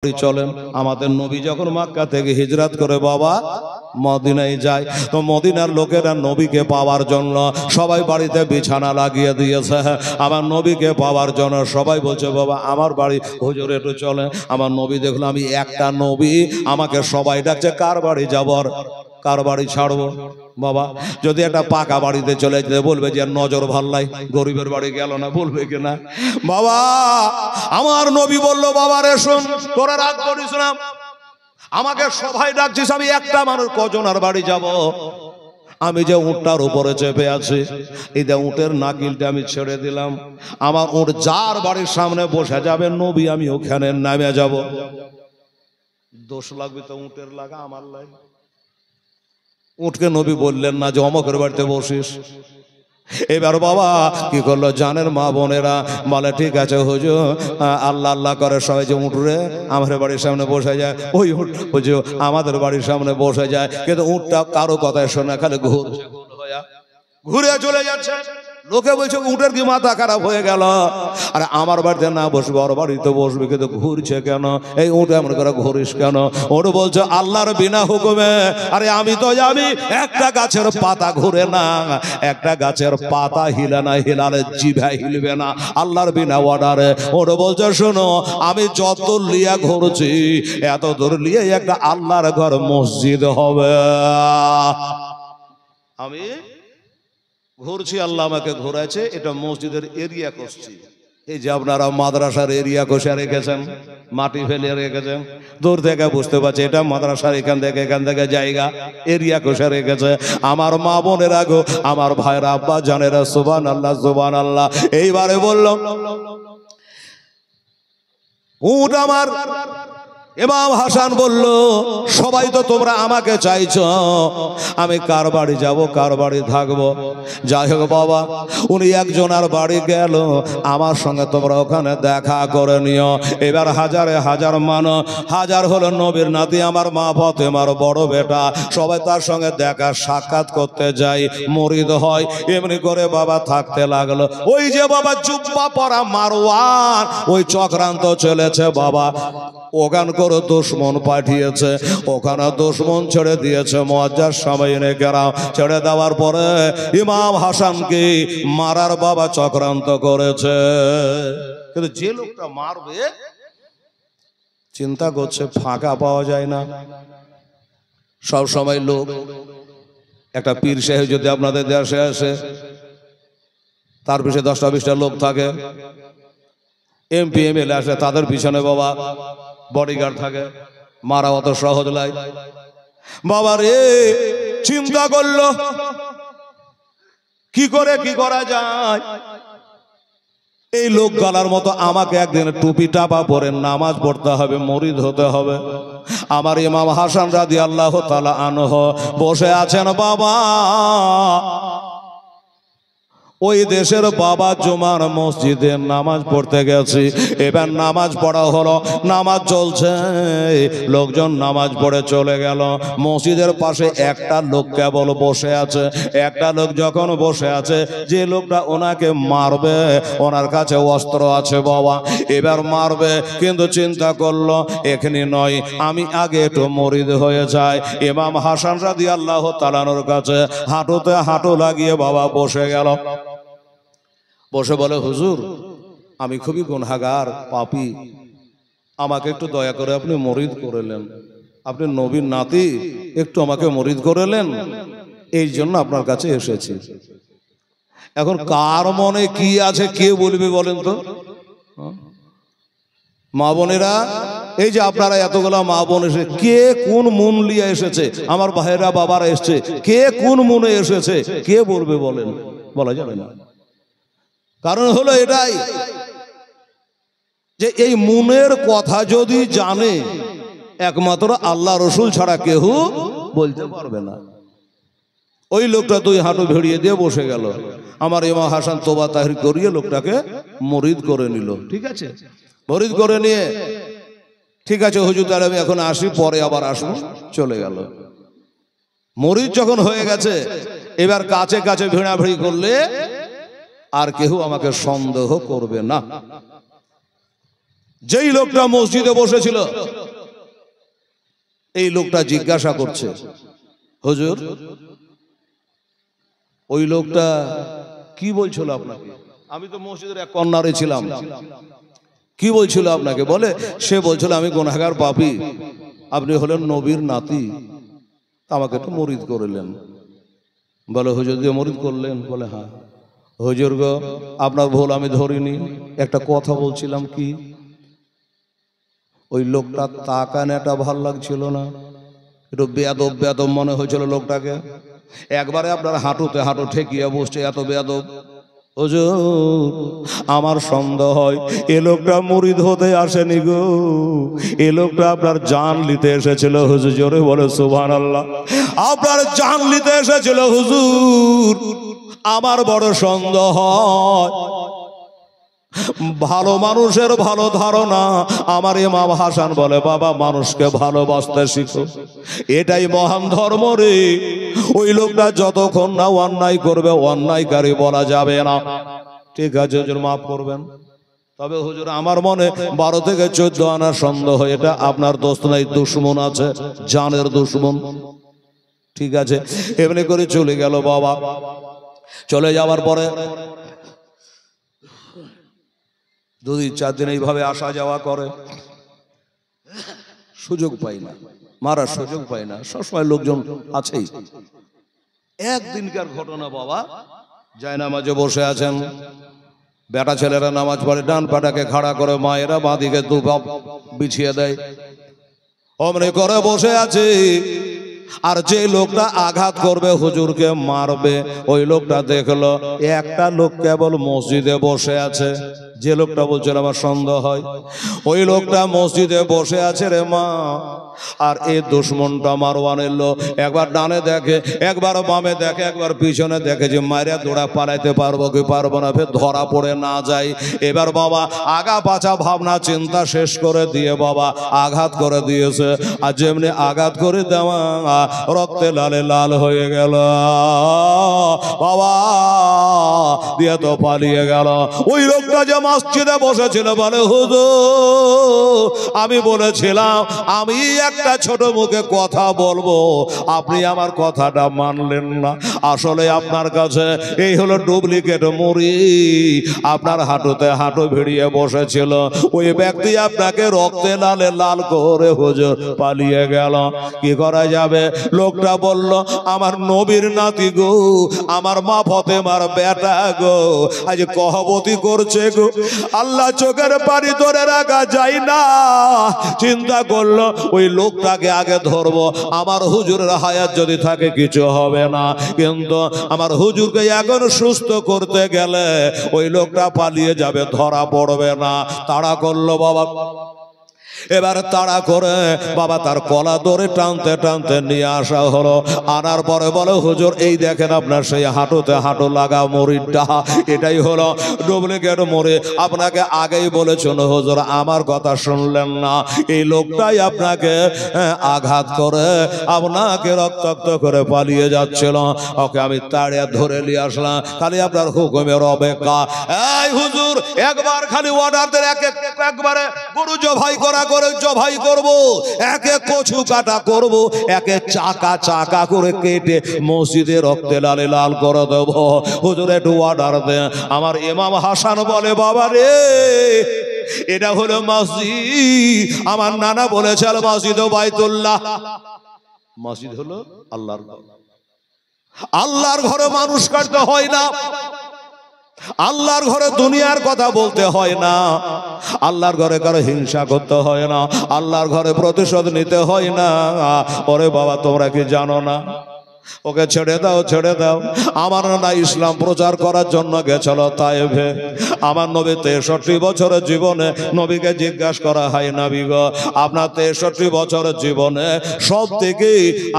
চলেন। আমাদের নবী যখন মক্কা থেকে হিজরত করে বাবা মদিনায় যায়, তো মদিনার লোকেরা নবীকে পাওয়ার জন্য সবাই বাড়িতে বিছানা লাগিয়ে দিয়েছে। আমার নবীকে পাওয়ার জন্য সবাই বলছে বাবা আমার বাড়ি হুজুর একটু চলেন। আমার নবী দেখলো আমি একটা নবী, আমাকে সবাই ডাকছে কার বাড়ি যাবর, কার বাড়ি ছাড়বো। বাবা যদি একটা পাকা বাড়িতে চলে যেতে বলবে যে নজর ভাল্লাই, গরিবের বাড়ি গেল না, বলবে কিনা? বাবা আমার নবী বলল বাবা রে শোন, তোরা রাগ করিস না, আমাকে সবাই ডাকছিস, আমি একটা মানুষ কজনের বাড়ি যাব? আমি যে উঁটটার উপরে চেপে আছি, এই যে উঁটের নাকিলটা আমি ছেড়ে দিলাম, আমার উঁট যার বাড়ির সামনে বসে যাবে নবী আমি ওখানে নামে যাব। দোষ লাগবে তো উঁটের লাগা, আমার লাগে? উঠকে নবী বললেন না যে অমকের বাড়িতে বসিস। এবার বাবা কি করলো জানেন মা বোনেরা, বলে ঠিক আছে হুজুর, আল্লাহ আল্লাহ করে সবাই যে উঠরে আমার বাড়ির সামনে বসে যায়, ওই উঠ হুজুর আমাদের বাড়ির সামনে বসে যায়, কিন্তু উঠটা কারো কথায় শোনে, খালি ঘুরে চলে যাচ্ছে। লোকে বলছে উটের কি মাথা খারাপ হয়ে গেল, আরে আমার বাড়িতে না বসবে ওর বাড়িতে বসবে, কিন্তু ঘুরছে কেন? এই উঠ এমন করে ঘুরিস কেন? ওর বলছে আল্লাহর বিনা হুকুমে, আরে আমি তো জানি একটা গাছের পাতা ঘুরে না, একটা গাছের পাতা হিলে না, হিলালে জিভা হিলবে না, আল্লাহর বিনা অর্ডারে। ওর বলছে শোনো আমি যত লিয়া ঘুরছি এত দূর লিয়ে একটা আল্লাহর ঘর মসজিদ হবে। আমি ঘুরছি, আল্লাহ আমাকে ঘোরাচ্ছে, এটা মসজিদের এরিয়া করছি। এই যে আপনারা মাদ্রাসার এরিয়া কষে রেখেছেন, মাটি ফেলে রেখেছেন, দূর থেকে বুঝতে পারছি এটা মাদ্রাসার এখান থেকে জায়গা এরিয়া কষে রেখেছে। আমার মা বোনের আগো, আমার ভাইরা আব্বা জানেরা সুবহানাল্লাহ সুবহানাল্লাহ। এইবারে বললাম উট আমার ইমাম হাসান বলল সবাই তো তোমরা আমাকে চাইছো, আমি কার বাড়ি যাব, কার বাড়ি থাকবো? যাই হোক বাবা উনি একজনের বাড়ি গেল, আমার সঙ্গে তোমরা ওখানে দেখা করে নিও। এবার হাজারে হাজার মানুষ, হাজার হলো নবীর নাতি আমার মা ফাতেমার বড় বেটা, সবাই তার সঙ্গে দেখা সাক্ষাৎ করতে যাই, মুরিদ হয়। এমনি করে বাবা থাকতে লাগলো। ওই যে বাবা জুব্বা পরা মারওয়ান, ওই চক্রান্ত চলেছে বাবা, ওখান করে দুশ্মন পাঠিয়েছে, ওখানে দুশ্মন ছেড়ে দিয়েছে মুআজ্জাজ সামাইনে কেরাম, ছেড়ে দেওয়ার পরে ইমাম হাসানকে মারার বাবা চক্রান্ত করেছে। কিন্তু যে লোকটা মারবে চিন্তা করছে ফাঁকা পাওয়া যায় না। সব সময় লোক, একটা পীর সাহেব যদি আপনাদের দেশে আসে তার পিছনে 10টা-20টা লোক থাকে, এমপি এমএলএ আসে তাদের পিছনে বাবা বডিগার্ড থাকে, মারা অত সহজ লাই। বাবা রে চিন্তা করলো কি করে কি করা যায়। এই লোক গলার মতো আমাকে একদিন টুপি টাপা পরে নামাজ পড়তে হবে, মুরিদ হতে হবে। আমার ইমাম হাসান রাদিয়াল্লাহু তাআলা আনহু বসে আছেন বাবা, ওই দেশের বাবা জুমার মসজিদে নামাজ পড়তে গেছি। এবার নামাজ পড়া হলো, নামাজ চলছে, লোকজন নামাজ পড়ে চলে গেল। মসজিদের পাশে একটা লোক কেবল বসে আছে। একটা লোক যখন বসে আছে, যে লোকটা ওনাকে মারবে ওনার কাছে অস্ত্র আছে বাবা, এবার মারবে, কিন্তু চিন্তা করলো এখানে নয়, আমি আগে একটু মুরিদ হয়ে যাই। ইমাম হাসান রাদিয়াল্লাহু তাআলার কাছে হাঁটুতে হাঁটু লাগিয়ে বাবা বসে গেল। বসে বলে হুজুর আমি খুবই গুনাহগার পাপী, আমাকে একটু দয়া করে আপনি মুরিদ করেলেন, আপনি নবীর নাতি, একটু আমাকে মুরিদ করেলেন, এই জন্য আপনার কাছে এসেছি। এখন কার মনে কি আছে কে বলবে বলেন তো? মা বোনেরা, এই যে আপনারা এতগুলা মা বোন এসে কে কোন মন লিয়ে এসেছে, আমার ভাইরা বাবারা এসছে, কে কোন মনে এসেছে কে বলবে বলেন? বলা যাবে না। কারণ হলো এটাই যে এই মনের কথা যদি জানে একমাত্র আল্লাহ রসুল ছাড়া কেউ বলতে পারবে না। ওই লোকটা 2 হাঁটু ভিড়িয়ে দিয়ে বসে গেল। আমার ইমাম হাসান তোবা তাহির করিয়ে লোকটাকে মুরিদ করে নিল। ঠিক আছে, মুরিদ করে নিয়ে ঠিক আছে হুজুর তাহলে আমি এখন আসি, পরে আবার আসবো, চলে গেল। মুরিদ যখন হয়ে গেছে এবার কাছে কাছে ভিড়াভিড়ি করলে আর কেউ আমাকে সন্দেহ করবে না। যেই লোকটা মসজিদে বসেছিল এই লোকটা জিজ্ঞাসা করছে, হুজুর ওই লোকটা কি বলছিল আপনাকে? আমি তো মসজিদের এক কর্নারে ছিলাম। কি বলছিল আপনাকে? বলে সে বলছিল আমি গুনাহগার পাপী, আপনি হলেন নবীর নাতি, আমাকে একটু মুরিদ করলেন। বলে হুজুর দিয়ে মুরিদ করলেন? বলে হ্যাঁ। হুজুর গো আপনার ভুল আমি ধরিনি, একটা কথা বলছিলাম কি, ওই লোকটা তাকানেটা ভাল লাগছিল না, একটু বেয়াদব বেয়াদব মনে হয়েছিল লোকটাকে। একবারে আপনার হাঁটুতে হাঁটু ঠেকিয়ে বসছে, এত বেয়াদব। হুজুর আমার সন্দেহ হয় এ লোকটা মুরিদ হতে আসেনি গো, এ লোকটা আপনার জান নিতে এসেছিল। হুজুর জোরে বলে সুবহানাল্লাহ। আপনার জান নিতে এসেছিল হুজুর। আমার বড় সন্দেহ হয় ভালো মানুষের ভালো ধারণা। আমার ইমাম হাসান বলে বাবা মানুষকে ভালোবাসতে শিখো, এটাই মহান ধর্ম রে। ওই লোকটা যতক্ষণ না অন্যায় করবে অন্যায়কারী বলা যাবে না। ঠিক আছে হুজুর মাফ করবেন। তবে হুজুর আমার মনে 12 থেকে 14 আনা সন্দেহ, এটা আপনার দোস্ত নাই, দুশ্মন আছে, জানের দুশ্মন। ঠিক আছে এমনি করে চলে গেল বাবা। চলে যাওয়ার পরে 2-4 দিন এইভাবে আসা যাওয়া করে, সুযোগ পাই না, মারার সুযোগ পাই না, সবসময় লোকজন আছেই। একদিনকার ঘটনা বাবা, জায়নামাজে বসে আছেন, বেটা ছেলেরা নামাজ পড়ে, ডান পাটাকে খাড়া করে মায়েরা বাঁদিকে দুপাপ বিছিয়ে দেয়, অমনি করে বসে আছে। আর যে লোকটা আঘাত করবে হুজুরকে মারবে, ওই লোকটা দেখলো একটা লোক কেবল মসজিদে বসে আছে। যে লোকটা বলছিল আমার সন্দেহ হয়, ওই লোকটা মসজিদে বসে আছে রে মা। আর এই দুশ্মনটা মারওয়ানের লোক একবার ডানে দেখে, একবার বামে দেখে, একবার পিছনে দেখে যে মারিয়া দৌড়া পালাইতে পারবো কি পারবো না, ফের ধরা পড়ে না যায়। এবার বাবা আগা পাছা ভাবনা চিন্তা শেষ করে দিয়ে বাবা আঘাত করে দিয়েছে। আর যেমনি আঘাত করে দেওয়া রক্তে লালে লাল হয়ে গেল বাবা, দিয়ে তো পালিয়ে গেল। ওই লোকটা যে মসজিদে বসেছিল বলে হুজুর আমি বলেছিলাম আমি একটা ছোট মুখে কথা বলবো, আপনি আমার কথাটা মানলেন না। আসলে আপনার কাছে এই হলো ডুপ্লিকেট মুড়ি, আপনার হাঁটুতে হাঁটু ভিড়িয়ে বসেছিল, ওই ব্যক্তি আপনাকে রক্তে লালে লাল করে হুজুর পালিয়ে গেল। কি করা যাবে? লোকটা বলল আমার নবীর নাতি গো, আমার মা ফতেমার বেটা গো, আজ কহবতি করছে গো, আল্লাহ চোখের পানি ধরে রাখা যায় না। চিন্তা করলো ওই লোকটাকে আগে ধরবো, আমার হুজুরের হায়াত যদি থাকে কিছু হবে না, কিন্তু আমার হুজুরকে এখন সুস্থ করতে গেলে ওই লোকটা পালিয়ে যাবে, ধরা পড়বে না। তাড়া করলো বাবা। এবার তাড়া করে বাবা তার কলা ধরে টানতে টানতে নিয়ে আসা হলো। আনার পরে বলে হুজুর এই দেখেন আপনার সেই হাঁটুতে হাঁটু লাগা মুড়িটা, এটাই হলো ডুপ্লিকেট মুড়ি। আপনাকে আগেই বলেছিল হুজুর, আমার কথা শুনলেন না। এই লোকটাই আপনাকে আঘাত করে আপনাকে রক্তাক্ত করে পালিয়ে যাচ্ছিল, ওকে আমি তাড়িয়ে ধরে নিয়ে আসলাম, খালি আপনার হুকুমের অপেক্ষা। এই হুজুর একবার খালি অর্ডার দেন, একবারে গরু জবাই করা করে জবাই করব, একে কচু কাটা করব, একে চাকা চাকা করে কেটে মসজিদে রক্তে লালে লাল করে দেব। হুজুর একটু অর্ডার দেন। আমার ইমাম হাসান বলে বাবা রে এটা হলো মসজিদ, আমার নানা বলেছিল মসজিদ বাইতুল্লাহ, মসজিদ হলো আল্লাহর ঘর। আল্লাহর ঘরে মানুষ কাটতে হয় না, আল্লাহর ঘরে দুনিয়ার কথা বলতে হয় না, আল্লাহর ঘরে কারো হিংসা করতে হয় না, আল্লাহর ঘরে প্রতিশোধ নিতে হয় না। ওরে বাবা তোমরা কি জানো না? ওকে ছেড়ে দাও ছেড়ে দাও। আমার না ইসলাম প্রচার করার জন্য গেছিল তায়েফে। আমার নবী 63 বছরের জীবনে নবীকে জিজ্ঞাসা করা হয় নবী গো আপনার 63 বছরের জীবনে সব থেকে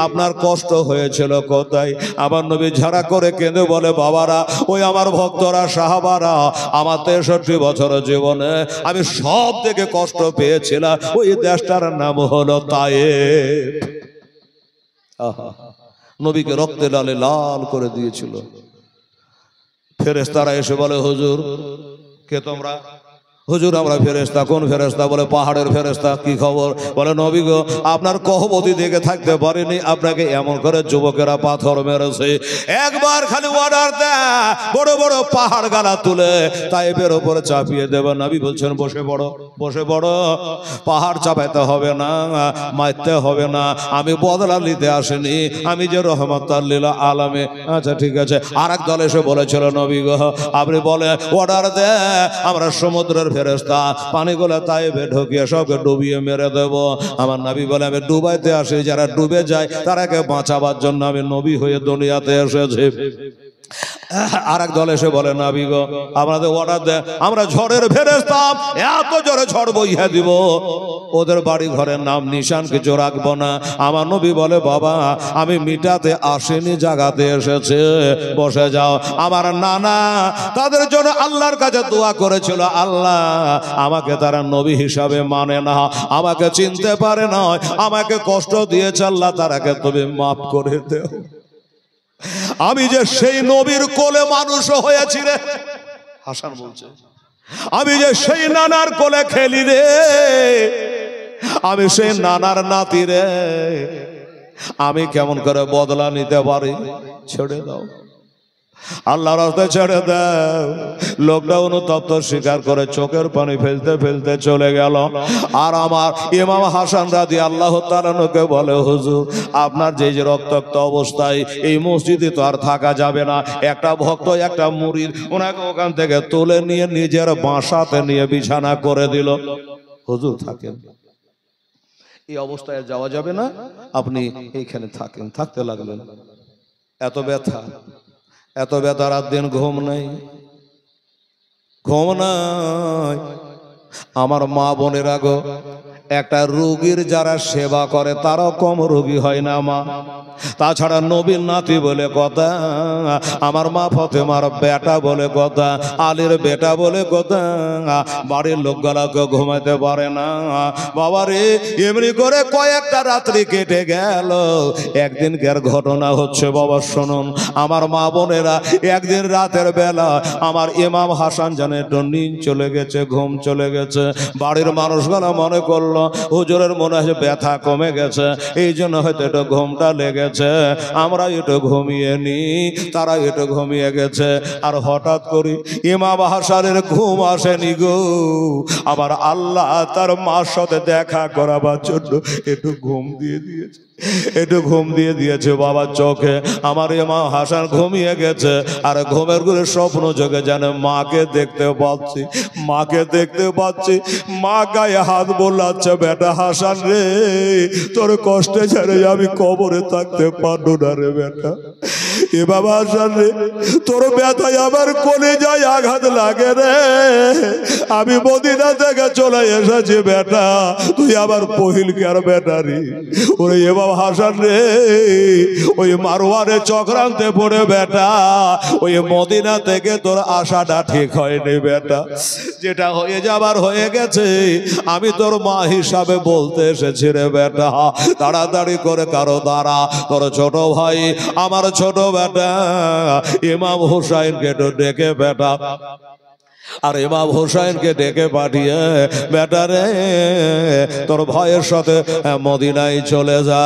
আপনার কষ্ট হয়েছিল কোথায়? আমার নবী ঝাড়া করে কেঁদে বলে বাবারা ওই আমার ভক্তরা সাহাবারা, আমার 63 বছরের জীবনে আমি সব থেকে কষ্ট পেয়েছিলাম ওই দেশটার নাম হলো তায়েফ। আহা, নবীকে রক্তে লালে লাল করে দিয়েছিল। ফেরেশতারা এসে বলে হুজুর কে তোমরা? হুজুর আমরা ফেরেশতা। কোন ফেরেশতা? বলে পাহাড়ের ফেরেশতা। কি খবর? বলে নবী গো আপনার কহবতী দেখে থাকতে পারিনি, আপনাকে এমন করে যুবকেরা পাথর মেরেছে, একবার খালি অর্ডার দেয় বড় বড় পাহাড় গালা তুলে তাইফের উপরে চাপিয়ে দেবে। নবী বলছেন বসে পড়ো, বসে পড়ো, পাহাড় চাপাইতে হবে না, মারতে হবে না, আমি বদলা নিতে আসিনি, আমি যে রহমাতুল লিল আলামিন। আচ্ছা ঠিক আছে। আর এক দল এসে বলেছিল নবী গো আপনি বলে অর্ডার দে আমরা সমুদ্রের ফেরেশতা, পানিগুলো তাইফে ঢুকিয়ে সবকে ডুবিয়ে মেরে দেব। আমার নবী বলে আমি ডুবাইতে আসি, যারা ডুবে যায় তারাকে বাঁচাবার জন্য আমি নবী হয়ে দুনিয়াতে এসেছি। আর এক দল এসে বলে নবী গো আমাদের অর্ডার দেয় আমরা ঝড়ের ফেরেশতা, এত জোরে ঝড় বইয়া দিব ওদের বাড়ি ঘরের নাম নিশান কিছু রাখবো না। আমার নবী বলে বাবা আমি মিটাতে আসিনি, জাগাতে এসেছে, বসে যাও। আমার নানা তাদের জন্য আল্লাহর কাছে দোয়া করেছিল, আল্লাহ আমাকে তারা নবী হিসাবে মানে না, আমাকে চিনতে পারে না, আমাকে কষ্ট দিয়েছে, আল্লাহ তারাকে তুমি মাফ করে দেও। আমি যে সেই নবীর কোলে মানুষ হয়েছি রে, হাসান বলছে আমি যে সেই নানার কোলে খেলি রে, আমি সেই নানার নাতি রে, আমি কেমন করে বদলা নিতে পারি? ছেড়ে দাও, আল্লাহর রাস্তায় ছেড়ে দাও। লোকটা অনুতপ্ত স্বীকার করে চোখের পানি ফেলতে ফেলতে চলে গেল। আর আমার ইমাম হাসান রাদিয়াল্লাহু তাআলা কে বলে হুজুর আপনার যে যে রক্তাক্ত অবস্থায় এই মসজিদে তো আর থাকা যাবে না। একটা ভক্ত একটা মুরিদ ওনাকে ওখান থেকে তুলে নিয়ে নিজের বাসাতে নিয়ে বিছানা করে দিল। হুজুর থাকেন, এই অবস্থায় যাওয়া যাবে না, আপনি এইখানে থাকেন। থাকতে লাগলেন। এত ব্যথা, এত ব্যথা, রাত দিন ঘুম নাই, ঘুম নাই। আমার মা বোনেরা গো একটা রোগীর যারা সেবা করে তারাও কম রোগী হয় না মা। তাছাড়া নবীর নাতি বলে কথা, আমার মা ফতেমার বেটা বলে কথা, আলীর বেটা বলে কথা, বাড়ির লোকগুলোকে ঘুমাইতে পারে না। বাবারে এমনি করে কয়েকটা রাত্রি কেটে গেল। একদিনকার ঘটনা হচ্ছে বাবা শুনুন, আমার মা বোনেরা একদিন রাতের বেলা আমার ইমাম হাসান জানে একটু নিন চলে গেছে, ঘুম চলে গেছে। বাড়ির মানুষগুলো মনে করলো হুজুরের মনে হয় ব্যথা কমে গেছে, এই জন্য হয়তো একটু ঘুমটা লেগেছে, আমরা একটু ঘুমিয়ে নি। তারা একটু ঘুমিয়ে গেছে। আর হঠাৎ করে ইমাম হাসানের ঘুম আসেনি গো। আবার আল্লাহ তার মার সাথে দেখা করাবার জন্য একটু ঘুম দিয়ে দিয়েছে, একটু ঘুম দিয়ে দিয়েছে বাবার চোখে। আমার ইমাম হাসান ঘুমিয়ে গেছে। আর ঘুমের ঘুরে স্বপ্ন চোখে জানে মাকে দেখতে পাচ্ছি, মাকে দেখতে পাচ্ছি। মা গায়ে হাত বোলাচ্ছে, বেটা হাসান রে তোর কষ্টে ছেড়ে আমি কবরে থাকতে পারবো না রে বেটা। এ বাবা হাসান রে তোর ব্যথায় আমার কলিজায় আঘাত লাগে রে, আমি মদিনা থেকে চলে এসেছি বেটা, তুই আবার পহিলকার বেটা রে। ওরে এ বাবা হাসান রে ওই মারওয়ারে চক্রান্তে পড়ে বেটা ওই মদিনা থেকে তোর আশাটা ঠিক হয়নি বেটা। যেটা হয়ে যাবার হয়ে গেছে, আমি তোর মা হিসাবে বলতে এসেছি রে বেটা। তাড়াতাড়ি করে কারো দ্বারা তোর ছোট ভাই আমার ছোট বেটা ইমাম হুসাইনকে তো ডেকে বেটা, আর ইমাম হুসাইনকে ডেকে পাঠিয়ে বেটা রে তোর ভাইয়ের সাথে মদিনায় চলে যা।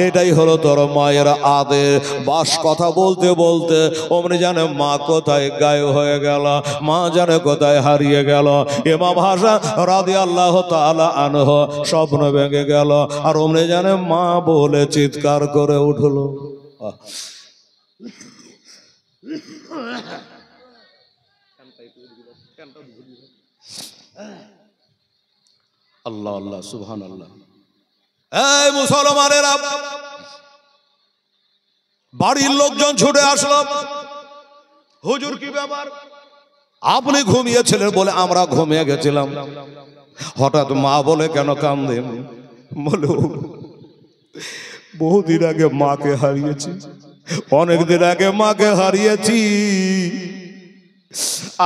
এটাই হলো তোর মায়ের আদেশ। বাস কথা বলতে বলতে অমনি জানে মা কোথায় গায়েব হয়ে গেল, মা জানে কোথায় হারিয়ে গেল। ইমাম হাসান রাদিয়াল্লাহু তাআলা আনহু স্বপ্ন ভেঙে গেল। আর অমনি জানে মা বলে চিৎকার করে উঠলো। আল্লাহ আল্লাহ সুবহানাল্লাহ। এই মুসলমানেরা, বাড়ির লোকজন ছুটে আসলো, হুজুর কি ব্যাপার? আপনি ঘুমিয়েছিলেন বলে আমরা ঘুমিয়ে গেছিলাম। হঠাৎ মা বলে কেন কাঁদেন? বলে বহুদিন আগে মাকে হারিয়েছি, অনেকদিন আগে মাকে হারিয়েছি।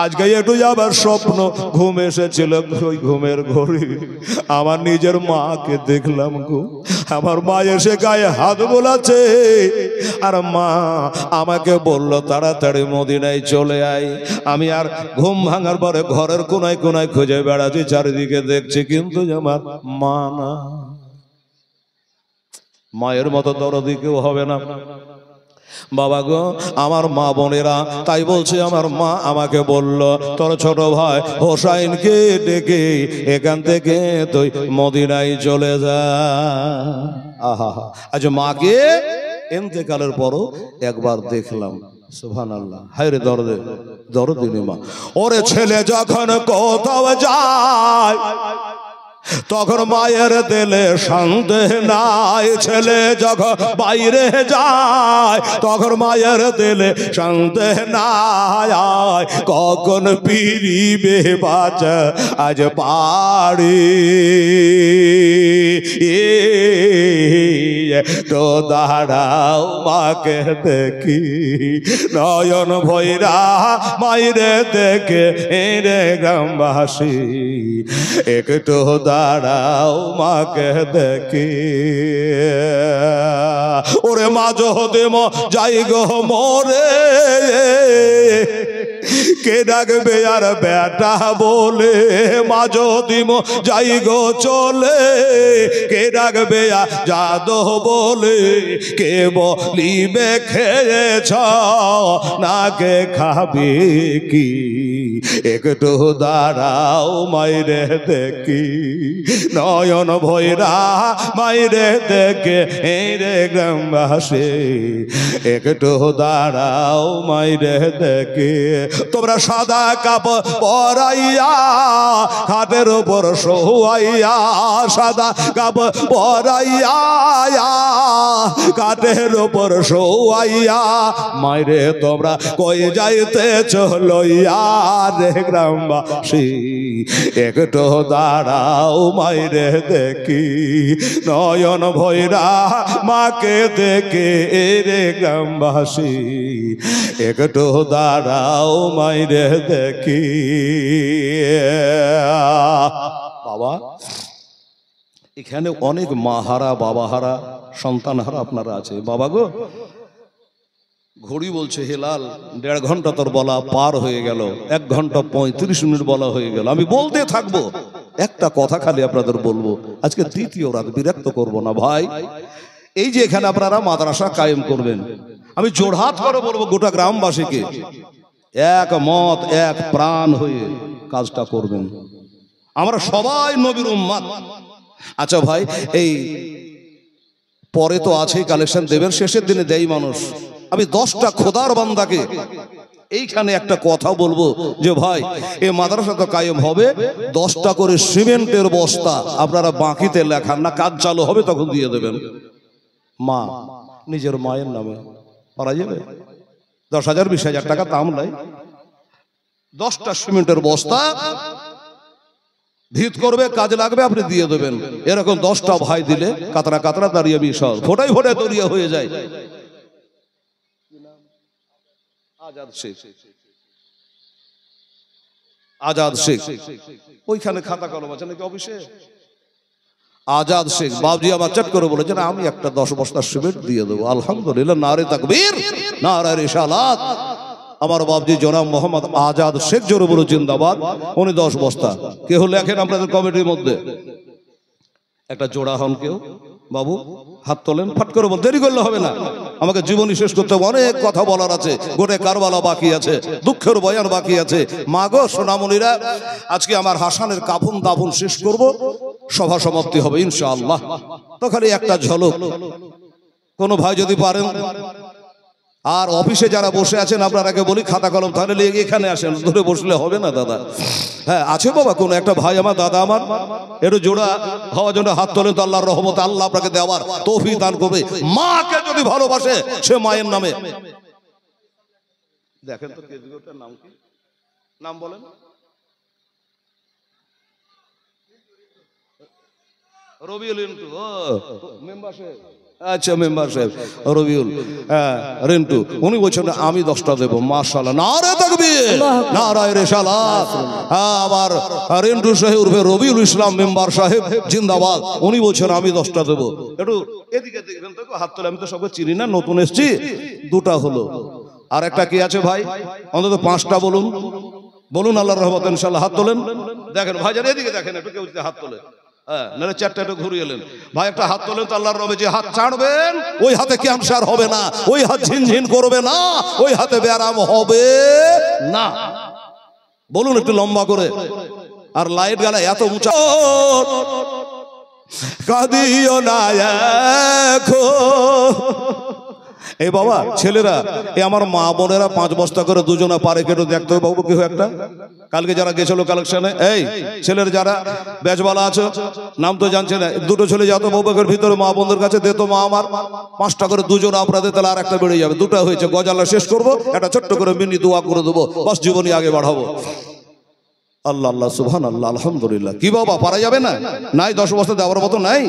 আজকে একটু আবার স্বপ্ন ঘুম এসেছিল, ওই ঘুমের ঘরে আমার নিজের মাকে দেখলাম গো। আমার মা এসে গায়ে হাত বোলাচ্ছে, আর মা আমাকে বলল তাড়াতাড়ি মদিনায় চলে আয়। আমি আর ঘুম ভাঙার পরে ঘরের কোনায় কোনায় খুঁজে বেড়াচ্ছি, চারিদিকে দেখছি, কিন্তু আমার মা না। মায়ের মতো দরদি কেউ হবে না বাবা গো। আমার মা বোনেরা তাই বলছে, আমার মা আমাকে বলল তোর ছোট ভাই হোসাইনকে ডেকে এখান থেকে তুই মদিনায় চলে যা। আহা, আচ্ছা মাকে ইন্তেকালের পরও একবার দেখলাম, সুবহানাল্লাহ। হায় রে দরদে দরদিনী মা। ওরে ছেলে যখন কোথাও যায় তখন মায়ের দিলে সন্দেহ নাই, ছেলে যখন বাইরে যায় তখন মায়ের দিলে সন্দেহ নাই। কখন ফিরিবে বাচ্চা আজ পারি, তো দাঁড়াও মাকে দেখি, নয়ন ভৈরা মাইরে দেখে রে গ্রামবাসী, একটু দাঁড়াও মাকে দেখি। ওরে মা যদি যাই গো মরে, কে ডাকবে আর বেটা বলে, মা যদি যাই গো চলে, কে ডাকবে আর যাদো বলে, কে বলিবে খেয়েছ না কে খাবে কি, একটু দাঁড়াও মাইরে দেখি, নয়ন ভৈরা মাইরে দেখে রে গ্রামবাসী, একটু দাঁড়াও মাইরে দেখে। তোমরা সাদা কাপড় পরাইয়া খাটের উপর শোয়াইয়া, সাদা কাপড় পরাইয়া কাঠের উপর শোয়াইয়া, মাইরে তোমরা কই যাইতে চলইয়া রে গ্রামবাসী, একটু দাঁড়াও মাইরে দেখি, নয়ন ভৈরা মাকে দেখে রে গ্রামবাসী, একটু দাঁড়াও মাইরে দেখি। বাবা এখানে অনেক মাহারা বাবাহারা সন্তানহারা আপনারা আছে বাবা গো। ঘড়ি বলছে হেলাল 1.5 ঘন্টা তোর বলা পার হয়ে গেল, 1 ঘন্টা 35 মিনিট বলা হয়ে গেল। আমি বলতে থাকবো, একটা কথা খালি আপনাদের বলবো, আজকে দ্বিতীয় রাত বিরক্ত করব না ভাই। এই যে এখানে আপনারা মাদ্রাসা কায়েম করবেন, আমি জোড়হাত করে বলবো গোটা গ্রামবাসীকে এক মত এক প্রাণ হয়ে কাজটা করবেন। আমরা সবাই নবীর উম্মত। আচ্ছা ভাই, এই পরে তো আছে কালেকশন দেবেন, শেষের দিনে দেয় মানুষ। আমি 10টা খোদার বান্দাকে এইখানে একটা কথা বলবো যে ভাই এই মাদ্রাসা তো কায়েম হবে, 10টা করে সিমেন্টের বস্তা আপনারা বাকিতে লেখান না, কাজ চালু হবে তখন দিয়ে দেবেন। মা নিজের মায়ের নামে পারা যাবে, 10,000 20,000 টাকা দাম নাই, 10টা সিমেন্টের বস্তা ভিত করবে, কাজ লাগবে, আপনি দিয়ে দেবেন। এরকম 10টা ভাই দিলে কাতরা কাতরা দাঁড়িয়ে বিশাল ফোটাই ফোটাই দরিয়া হয়ে যায়। আজাদ শেখ, আজাদ শেখ ওইখানে খাতা কলম আছে নাকি অফিসে? আজাদ শেখ বাবজি আমার চট করে বলেছেন আমি একটা 10 বস্তা সিমেন্ট দিয়ে দেবো। আলহামদুলিল্লাহ, নারে তাকবীর নারে রিসালাত। আমার বাবজি জনাব মোহাম্মদ আজাদ শেখ জোরে বলো জিন্দাবাদ। উনি 10 বস্তা। কেউ লেখেন আপনাদের কমিটির মধ্যে একটা জোড়া হন, কেউ বাবু হাত তোলেন, ফাট করে বল, দেরি করলে হবে না, আমাকে জীবনী শেষ করতে হবে, অনেক কথা বলার আছে, গোটে কারবালা বাকি আছে, দুঃখের বয়ান বাকি আছে। মা গো সোনামণিরা, আজকে আমার হাসানের কাফন দাফন শেষ করব, সভা সমাপ্তি হবে ইনশাআল্লাহ। তো খালি একটা ঝলক কোন ভাই যদি পারেন, আর অফিসে যারা বসে আছেন আপনারাকে বলি খাতা কলম তাহলে নিয়ে এখানে আসেন, ধরে বসলে হবে না দাদা। হ্যাঁ আছে বাবা, কোন একটা ভাই আমার দাদা আমার একটু জোড়া হওয়ার জন্য হাত তোলেন তো আল্লাহর রহমতে আল্লাহ আপনাকে দেওয়ার তৌফিক দান করবে। মাকে যদি ভালোবাসে সে মায়ের নামে দেখেন তো কেজিওটার নাম কি, নাম বলেন? রবিউল ইন্টু মেম্বার সাহেব আচ্ছা মেম্বার সাহেব রবিউল, হ্যাঁ রিন্টু, উনি বলছেন আমি 10টা দেবো। মাশাআল্লাহ, নারে তাকবীর, নারায়ে রিসালাত। হ্যাঁ, আবার রিন্টু সাহেব উর্ফে রবিউল ইসলাম মেম্বার সাহেব জিন্দাবাদ, উনি বলছেন আমি 10টা দেবো। একটু এদিকে দেখবেন তো, হাত তোলে, আমি তো সবাই চিনি না, নতুন এসছি। 2টা হলো, আর একটা কি আছে ভাই? অন্তত 5টা বলুন, বলুন আল্লাহর রহমত ইনশাআল্লাহ। হাত তোলেন, দেখেন ভাই, জান এদিকে দেখেন, একটু কেউ যদি হাত তোলে, হ্যাঁ, নাহলে 4টা একটু ঘুরিয়ে এলেন ভাই, একটা হাত তোলেন তো আল্লাহর রবে। যে হাত ছাড়বেন ওই হাতে ক্যান্সার হবে না, ওই হাত ঝিনঝিন করবে না, ওই হাতে ব্যারাম হবে না। বলুন একটু লম্বা করে। আর লাইট গালা এত উঁচা, কাঁদিও না এখন। এই বাবা ছেলেরা, এই আমার মা বোনেরা 5 বস্তা করে দুজনা পারে কেটে দেখতে হবে বাবু, কেউ একটা। কালকে যারা গেছিল কালেকশনে, এই ছেলের যারা বেচবালা আছে, নাম তো জানছে না, 2টো ছেলে যত বউবের ভিতরে মা বোনদের কাছে দে তো মা আমার 5টা করে দুজন আপনাদের, তাহলে আর একটা বেড়ে যাবে। 2টা হয়েছে, গজালা শেষ করবো, একটা ছোট্ট করে মিনি দোয়া করে দেবো, বাস জীবনী আগে বাড়াবো। আল্লাহ আল্লাহ সুবহানাল্লাহ আলহামদুলিল্লাহ। কি বাবা পারা যাবে না? নাই 10 বস্তা দেওয়ার মতো নাই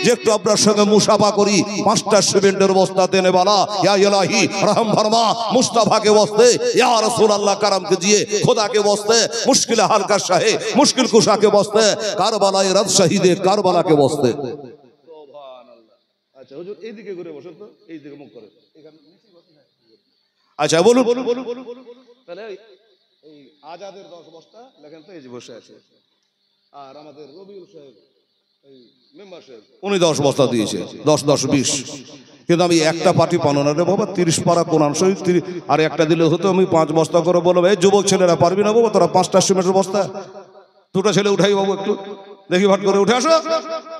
যে একটু আপনার সঙ্গে মুসাফা করি। 5টা সিমেন্টের বস্তা দেনে বালা, ইয়া ইলাহি রহম ফরমা, মুস্তাফাকে বসতে, ইয়া রাসূলুল্লাহ কারামকে দিয়ে, খোদাকে বসতে, মুশকিল হালকা শাহে, মুশকিল কুশাকে বসতে, কারবালায় রাত শহীদে কারবালাকে বসতে। সুবহানাল্লাহ। আচ্ছা হুজুর এইদিকে ঘুরে বসেন তো, এইদিকে মুখ করে, এখানে আচ্ছা বলুন তাহলে এই আজাদের 10 বস্তা লেখেন তো, এই যে বসে আছে। আর আমাদের রবিউল সাহেব এই মেম্বার সাহেব, উনি 10 বস্তা দিয়েছে, 10 10 20। কিন্তু আমি একটা পার্টি পানো না রে বাবা, 30 পারা কোরআন শরীফ, আর একটা দিলে হতো। আমি 5 বস্তা করে বলবো, এই যুবক ছেলেরা পারবি না বাবা তোরা 5টা সিমেন্টের বস্তা? 2টা ছেলে উঠাই বাবু, একটু দেখি ভাট করে উঠে আসো,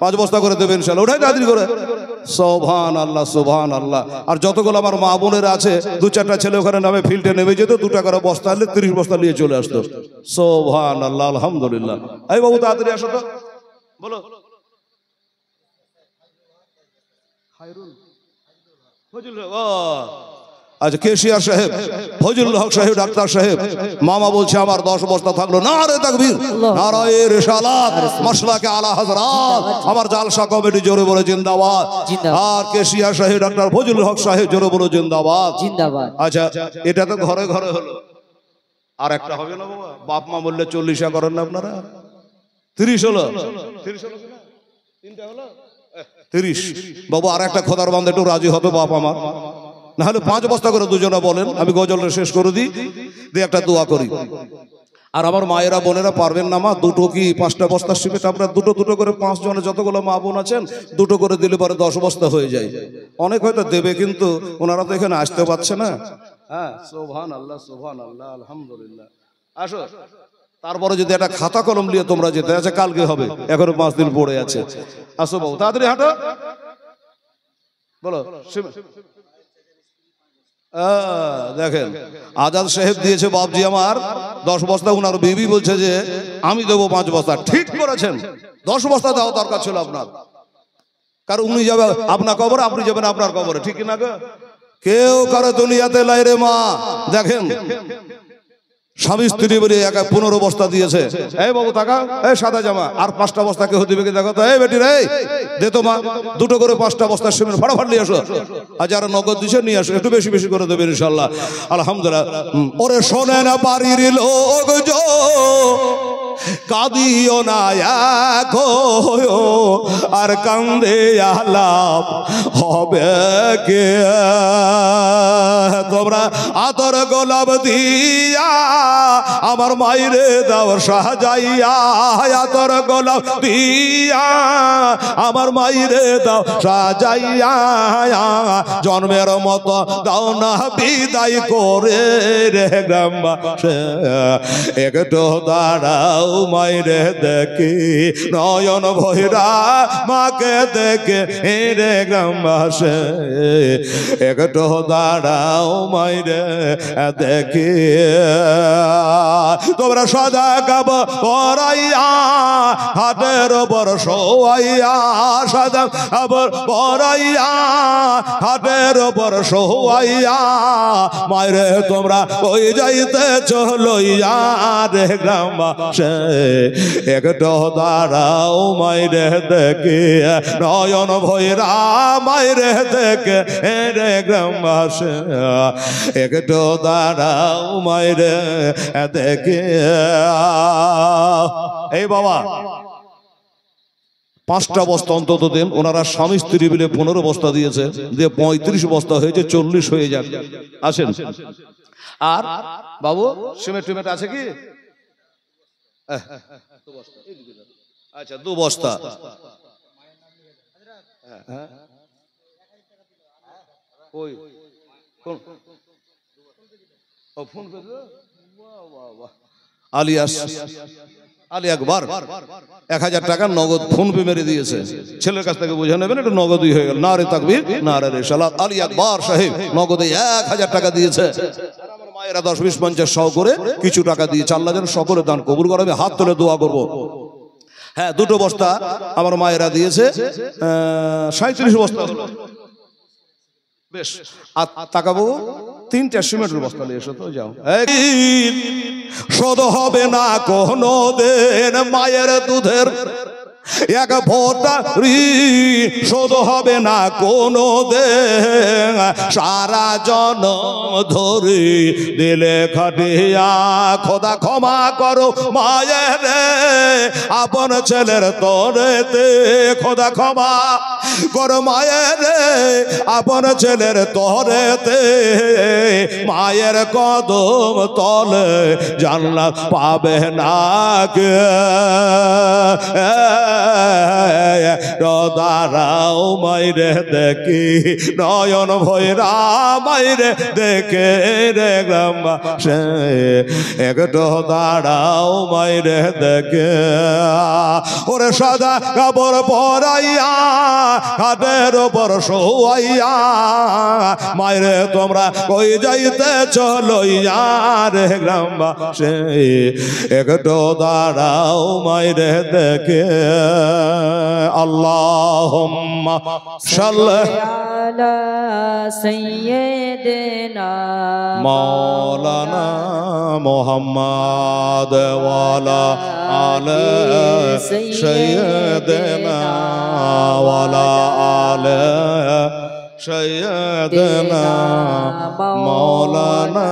5 বস্তা করে দেবেন ইনশাআল্লাহ, উঠাই তাড়াতাড়ি করে। সুবহানাল্লাহ সুবহানাল্লাহ। আর যতগুলো আমার মা বোনের আছে, 2-4টা ছেলে ওখানে নামে ফিল্ডে নেমে যেত, 2টা করে বস্তা আনলে 30 বস্তা নিয়ে চলে আসতো। সুবহানাল্লাহ আলহামদুলিল্লাহ। এই বাবু তাড়াতাড়ি আসো তো, বলো। আচ্ছা কেশিয়া সাহেব, ফজলুল হক সাহেব, ডাক্তার সাহেব, মামা বলছে আমার 10 বস্তা থাকলো। নারে তাকবীর, নারায়ে রিসালাত, মাসলাকে আলা হযরত, আমার জালসা কমিটি জোরে বলে জিন্দাবাদ। আর কেশিয়া সাহেব, ডাক্তার ফজলুল হক সাহেব জোরে বলে জিন্দাবাদ জিন্দাবাদ। আচ্ছা এটা তো ঘরে ঘরে হলো, আর একটা হবে না বাবা? বাপ মা বললে 40 করেন না আপনারা? 30 হলো, 30 হলো কিনা? 3টা হলো 30 বাবু। আর একটা খোদার বান্দা একটু রাজি হতো বাপ আমার, না হলে 5 বস্তা করে দুজনা বলেন, আমি গজলটা শেষ করে দিই, দিয়ে একটা দোয়া করি। আর আমার মায়েরা বোনেরা পারবেন না মা, 2টো কি 5টা বস্তা সিমেন্ট আপনার 2টো করে 5 জনে যতগুলো মা বোন আছেন 2টো করে দিলে পরে 10 বস্তা হয়ে যায়। অনেক হয়তো দেবে, কিন্তু ওনারা তো এখানে আসতে পারছে না। হ্যাঁ সুবহানাল্লাহ সুবহানাল্লাহ আলহামদুলিল্লাহ। আসো, তারপরে যদি একটা খাতা কলম নিয়ে তোমরা যেতে, আছে কালকে হবে, এখনো 5 দিন পড়ে আছে। আসো বাবু তাড়াতাড়ি হাঁটো, বলো। দেখেন আজাদ সাহেব দিয়েছে বাপজি আমার 10 বস্তা, উনার বিবি বলছে যে আমি দেবো 5 বস্তা। ঠিক করেছেন, 10 বস্তা দেওয়া দরকার ছিল আপনার, কারণ উনি যাবে আপনার কবরে, আপনি যাবেন আপনার কবরে, ঠিক না? কেউ কারো দুনিয়াতে লাই রে মা। দেখেন স্বামী স্ত্রী বলে 15 বস্তা দিয়েছে। এই বাবু টাকা, এই সাদা জামা, আর 5টা বস্তা কেউ দিবে কি দেখো তো? এই বেটি রে দে তো মা, 2টো করে 5টা বস্তা সিমেন্ট ফটাফট নিয়ে আসো। আর যারা নগদ দিছে নিয়ে আসো, একটু বেশি বেশি করে দেবেন ইনশাআল্লাহ আলহামদুলিল্লাহ। ওরে শোনে না বাড়ির লোক জো, কাঁদিও না আর কান্দে আলাপ হবে কে? তোমরা আতর গোলাপ দিয়া আমার মাইরে দাও সাজাইয়া, আতর গোলাপ দিয়া আমার মাইরে দাও সাজাইয়া, জন্মের মতো দাও না বিদায় করে রে গ্রামবাসী, একটু দাঁড়াও মাইরে দেখি নয়ন ভৈরা মাকে দেখে রে গ্রামবাসী, একটু দাঁড়াও মাইরে দেখি। তোমরা সদা কাব পরাইয়া হাতের ওপর শোয়াইয়া, সদা কাবর পরাইয়া হাতের ওপর শোয়াইয়া, মাইরে তোমরা ওই যাইতে চলইয়া রে গ্রামবাসী, একটু দাঁড়াও মাইরে দেখি। নয়ন ভৈরা মায়েরে দেখে রে গ্রামবাসী একটু দাঁড়াও মায়েরে দেখে। এই বাবা 5টা বস্তা অন্তত দেন। ওনারা স্বামী স্ত্রী মিলে 15 বস্তা দিয়েছে, দিয়ে 35 বস্তা হয়েছে, 40 হয়ে যাক। আসেন। আর বাবু সিমেন্ট টিমেন্ট আছে কি? আচ্ছা 2 বস্তা। ওই ফোন আলী আকবর 1000 টাকা নগদ ফোন পে মেরে দিয়েছে। ছেলের কাছ থেকে বুঝে নেবেন, এটা নগদই হয়ে গেল। নারে তাকবীর নারে রিসালাত। আলী আকবর সাহেব নগদে 1000 টাকা দিয়েছে। আমার মায়েরা 10, 20, 50 সহ করে কিছু টাকা দিয়েছে। আল্লাহ যেন সকলে দান কবুল করে। আমি হাত তুলে দোয়া করব। হ্যাঁ 2 বস্তা আমার মায়েরা দিয়েছে, 37 বস্তা হলো। বেশ। আর তাকাবো 3টা সিমেন্টের বস্তা নিয়ে এসো তো, যাও। শোধ হবে না কোনো দিন মায়ের দুধের এক ফোঁটা শোধ হবে না কোনো দিন, সারা জনম ধরে দিলে খাটিয়া খোদা ক্ষমা করো মায়ের আপন ছেলের তরেতে, খোদা ক্ষমা করো মায়ের আপন ছেলের তরেতে, মায়ের কদম তলে জান্নাত পাবে না কে। দাঁড়াও মাইরে দেখি নয়ন ভৈরা মাইরে দেখে রে গ্রামবাসী একটু দাঁড়াও মাইরে দেখে। ওরে সাদা কাপড় পরাইয়া হাতের ওপর শোয়াইয়া মাইরে তোমরা কই যাইতে চলইয়া রে গ্রামবাসী একটু দাঁড়াও মাইরে দেখে। আল্লাহুম্মা সাল্লি আলা সাইয়্যিদিনা মাওলানা মুহাম্মাদ ওয়া আলা আলি সাইয়্যিদিনা ওয়া আলা আলি সাইয়্যিদিনা মাওলানা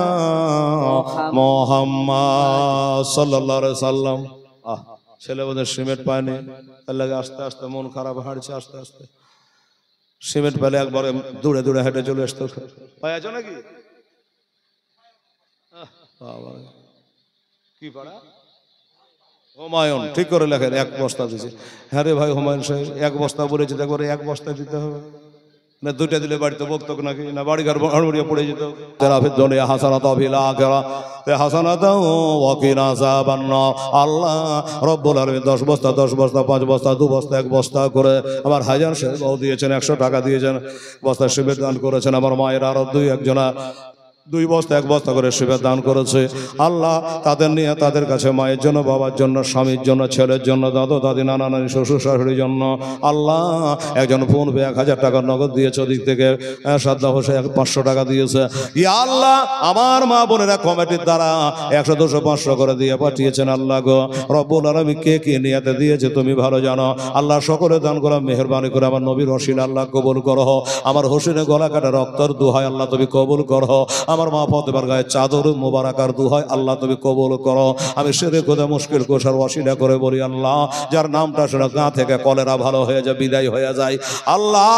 মুহাম্মদ সাল্লাল্লাহু আলাইহি সাল্লাম। ছেলে বোধহয় সিমেন্ট পায়নি, তার লাগে আস্তে আস্তে মন খারাপ হাঁটছে। আস্তে আস্তে সিমেন্ট পেলে একবারে দূরে দূরে হেঁটে চলে আসতো। পাই আছো নাকি? কি পাড়া? হুমায়ুন। ঠিক করে লেখেন 1 বস্তা দিয়েছে। হ্যাঁ রে ভাই হুমায়ুন সাহেব 1 বস্তা বলেছে, একবারে 1 বস্তা দিতে হবে না? 2টা দিলে বাড়িতে বকতো নাকি? না বাড়ি ঘর হড়বড়িয়ে পড়ে যেত। আল্লাহ রব্বুল আলামিন 10 বস্তা 10 বস্তা 5 বস্তা 2 বস্তা 1 বস্তা করে আমার হাজার সাহেব দিয়েছেন, 100 টাকা দিয়েছেন, বস্তা শিবের দান করেছেন। আমার মায়ের আরো 2 একজনা 2 বস্তা 1 বস্তা করে শিবের দান করেছে। আল্লাহ তাদের নিয়ে তাদের কাছে মায়ের জন্য, বাবার জন্য, স্বামীর জন্য, ছেলের জন্য, দাদু দাদি, নানা নানি, শ্বশুর শাশুড়ির জন্য আল্লাহ একজন ফোন পে 1000 টাকা নগদ দিয়েছে। ওদিক থেকে সাদ্দা হোসেন 500 টাকা দিয়েছে। ইয়া আল্লাহ আমার মা বোনেরা কমিটির দ্বারা 100 200 500 করে দিয়ে পাঠিয়েছেন। আল্লাহ গো রব্বুল আলামিন কে কি নিয়াতে দিয়েছে তুমি ভালো জানো। আল্লাহ সকলে দান করা মেহেরবানি করে আমার নবীর ওসিলা আল্লাহ কবুল করো। আমার হোসেনের গলা কাটা রক্তর দোহাই আল্লাহ তুমি কবুল করো। আমার মা ফাতেমার গায়ে চাদর মোবারকার দোহাই আল্লাহ তুমি কবুল করো। আমি সেরে কোথা মুশকিল কোষার ওসিলা করে বলি আল্লাহ যার নামটা শুনে গা থেকে কলেরা ভালো হয়ে যায়, বিদায় হয়ে যায় আল্লাহ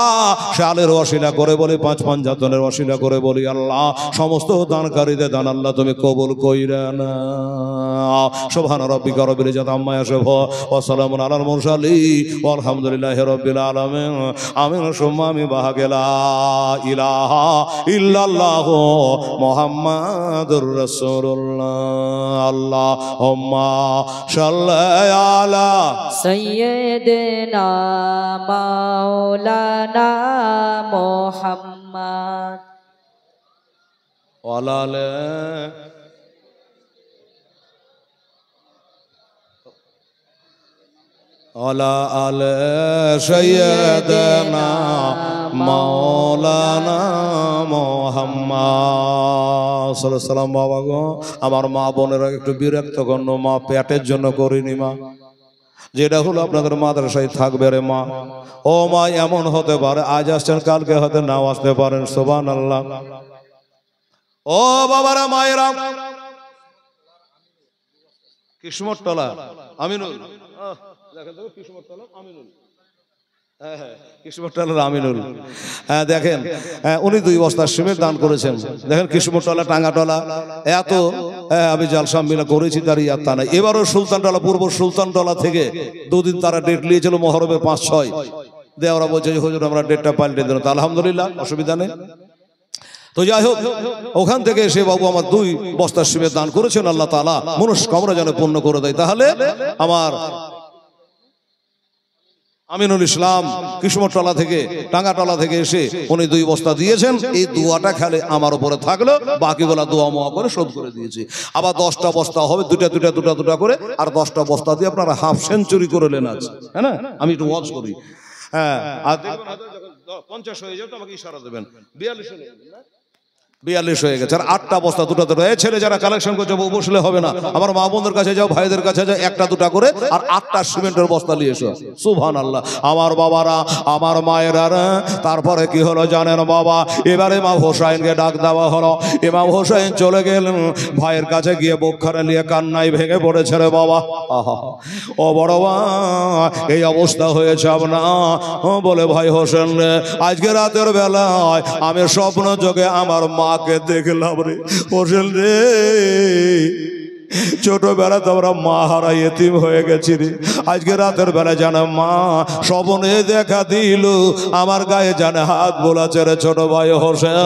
শালের ওসিলা করে বলি, 5 পাঞ্জাতনের ওসিলা করে বলি আল্লাহ সমস্ত দানকারীদের দান আল্লাহ তুমি কবুল কইরা না। সুবহানা রাব্বিকা রাব্বিল ইজ্জাতি আম্মা ইয়াসিফুন ওয়া সালামুন আলাল মুরসালিন ওয়া আলহামদুলিল্লাহি রাব্বিল আলামিন। আমিন সুম্মা আমিন। বাহাগেলা ইলাহা ইল্লাল্লাহু মুহাম্মাদুর রাসূলুল্লাহ। আল্লাহুম্মা সাল্লি আলা সাইয়্যিদিনা মাওলানা মুহাম্মাদ ওয়া আলা আলা আলে সাইয়্যিদিনা মাওলানা মুহাম্মদ সাল্লাল্লাহু আলাইহি ওয়াসাল্লাম। বাবা গো আমার মা বোনেরা একটু বিরক্ত করনো, মা পেটের জন্য করিনি, মা যেটা হলো আপনাদের মাদ্রাসায় থাকবে রে মা। ও মা, এমন হতে পারে আজ আসছেন কালকে হয়তো নাও আসতে পারেন। সুবহানাল্লাহ। ও বাবারা মায়েরা, কিসমততলা আমিনুল, দেখেন তো কিসমততলা আমিনুল, কিসমততলার আমিনুল, দেখেন উনি 2 বস্তা সিমেন্ট দান করেছেন। দেখেন কিসমততলা টাঙ্গাটলা এত আমি জালসা মিলা করেছি তার ইয়াত্তা নাই। এবারও সুলতানটলা, পূর্ব সুলতানটলা থেকে 2 দিন তারা ডেট নিয়েছিল মহরমের 5-6 দিয়ে ওরা বলছে যে হুজুর আমরা ডেটটা পাল্টে দিলাম। তা আলহামদুলিল্লাহ, অসুবিধা নেই। তো যাই হোক, ওখান থেকে এসে বাবু আমার 2 বস্তা সিমেন্ট দান করেছেন। আল্লাহ তাআলা মনস্কামনা যেন পূর্ণ করে দেয়। তাহলে আমার আমিনুল ইসলাম কিসমততলা থেকে, টাঙ্গাটলা থেকে এসে উনি 2 বস্তা দিয়েছেন। এই দোয়াটা খেলে আমার উপরে থাকলো, বাকিগুলা দোয়া মোয়া করে শোধ করে দিয়েছি। আবার 10টা বস্তা হবে, দুটা করে, আর 10টা বস্তা দিয়ে আপনারা হাফ সেঞ্চুরি করে নেন আছে, হ্যাঁ না? আমি একটু ওয়াজ করি, হ্যাঁ। আর দেখবেন হয়তো যখন 50 হয়ে যাবে তো আমাকে ইশারা দেবেন। 42 হয়ে গেছে। আর 8টা বস্তা দুটো। এই ছেলে যারা কালেকশন করছে বসলে হবে না, আমার মা বোনদের কাছে যাও, ভাইদের কাছে যাও, 1টা 2টা করে আর 8টা সিমেন্টের বস্তা নিয়ে এসো। সুবহানাল্লাহ। আমার বাবারা, আমার মায়েরা, তারপরে কি হলো জানেন বাবা, এবারে ইমাম হোসাইনকে ডাক দেওয়া হলো। ইমাম হোসাইন চলে গেলেন, ভাইয়ের কাছে গিয়ে বুকখানে নিয়ে কান্নায় ভেঙে পড়েছে রে বাবা। ও বড় মা, এই অবস্থা হয়েছে আপনার বলে, ভাই হোসেন রে, আজকে রাতের বেলায় আমি স্বপ্ন যোগে আমার মাকে দেখলাম রে হোসেন রে। ছোটবেলা তো আমরা মা হারা এতিম হয়ে গেছি রে। আজকে রাতের বেলা জানা মা স্বপ্নে দেখা দিল, আমার গায়ে জানে হাত বোলাছে রে ছোট ভাই হোসেন।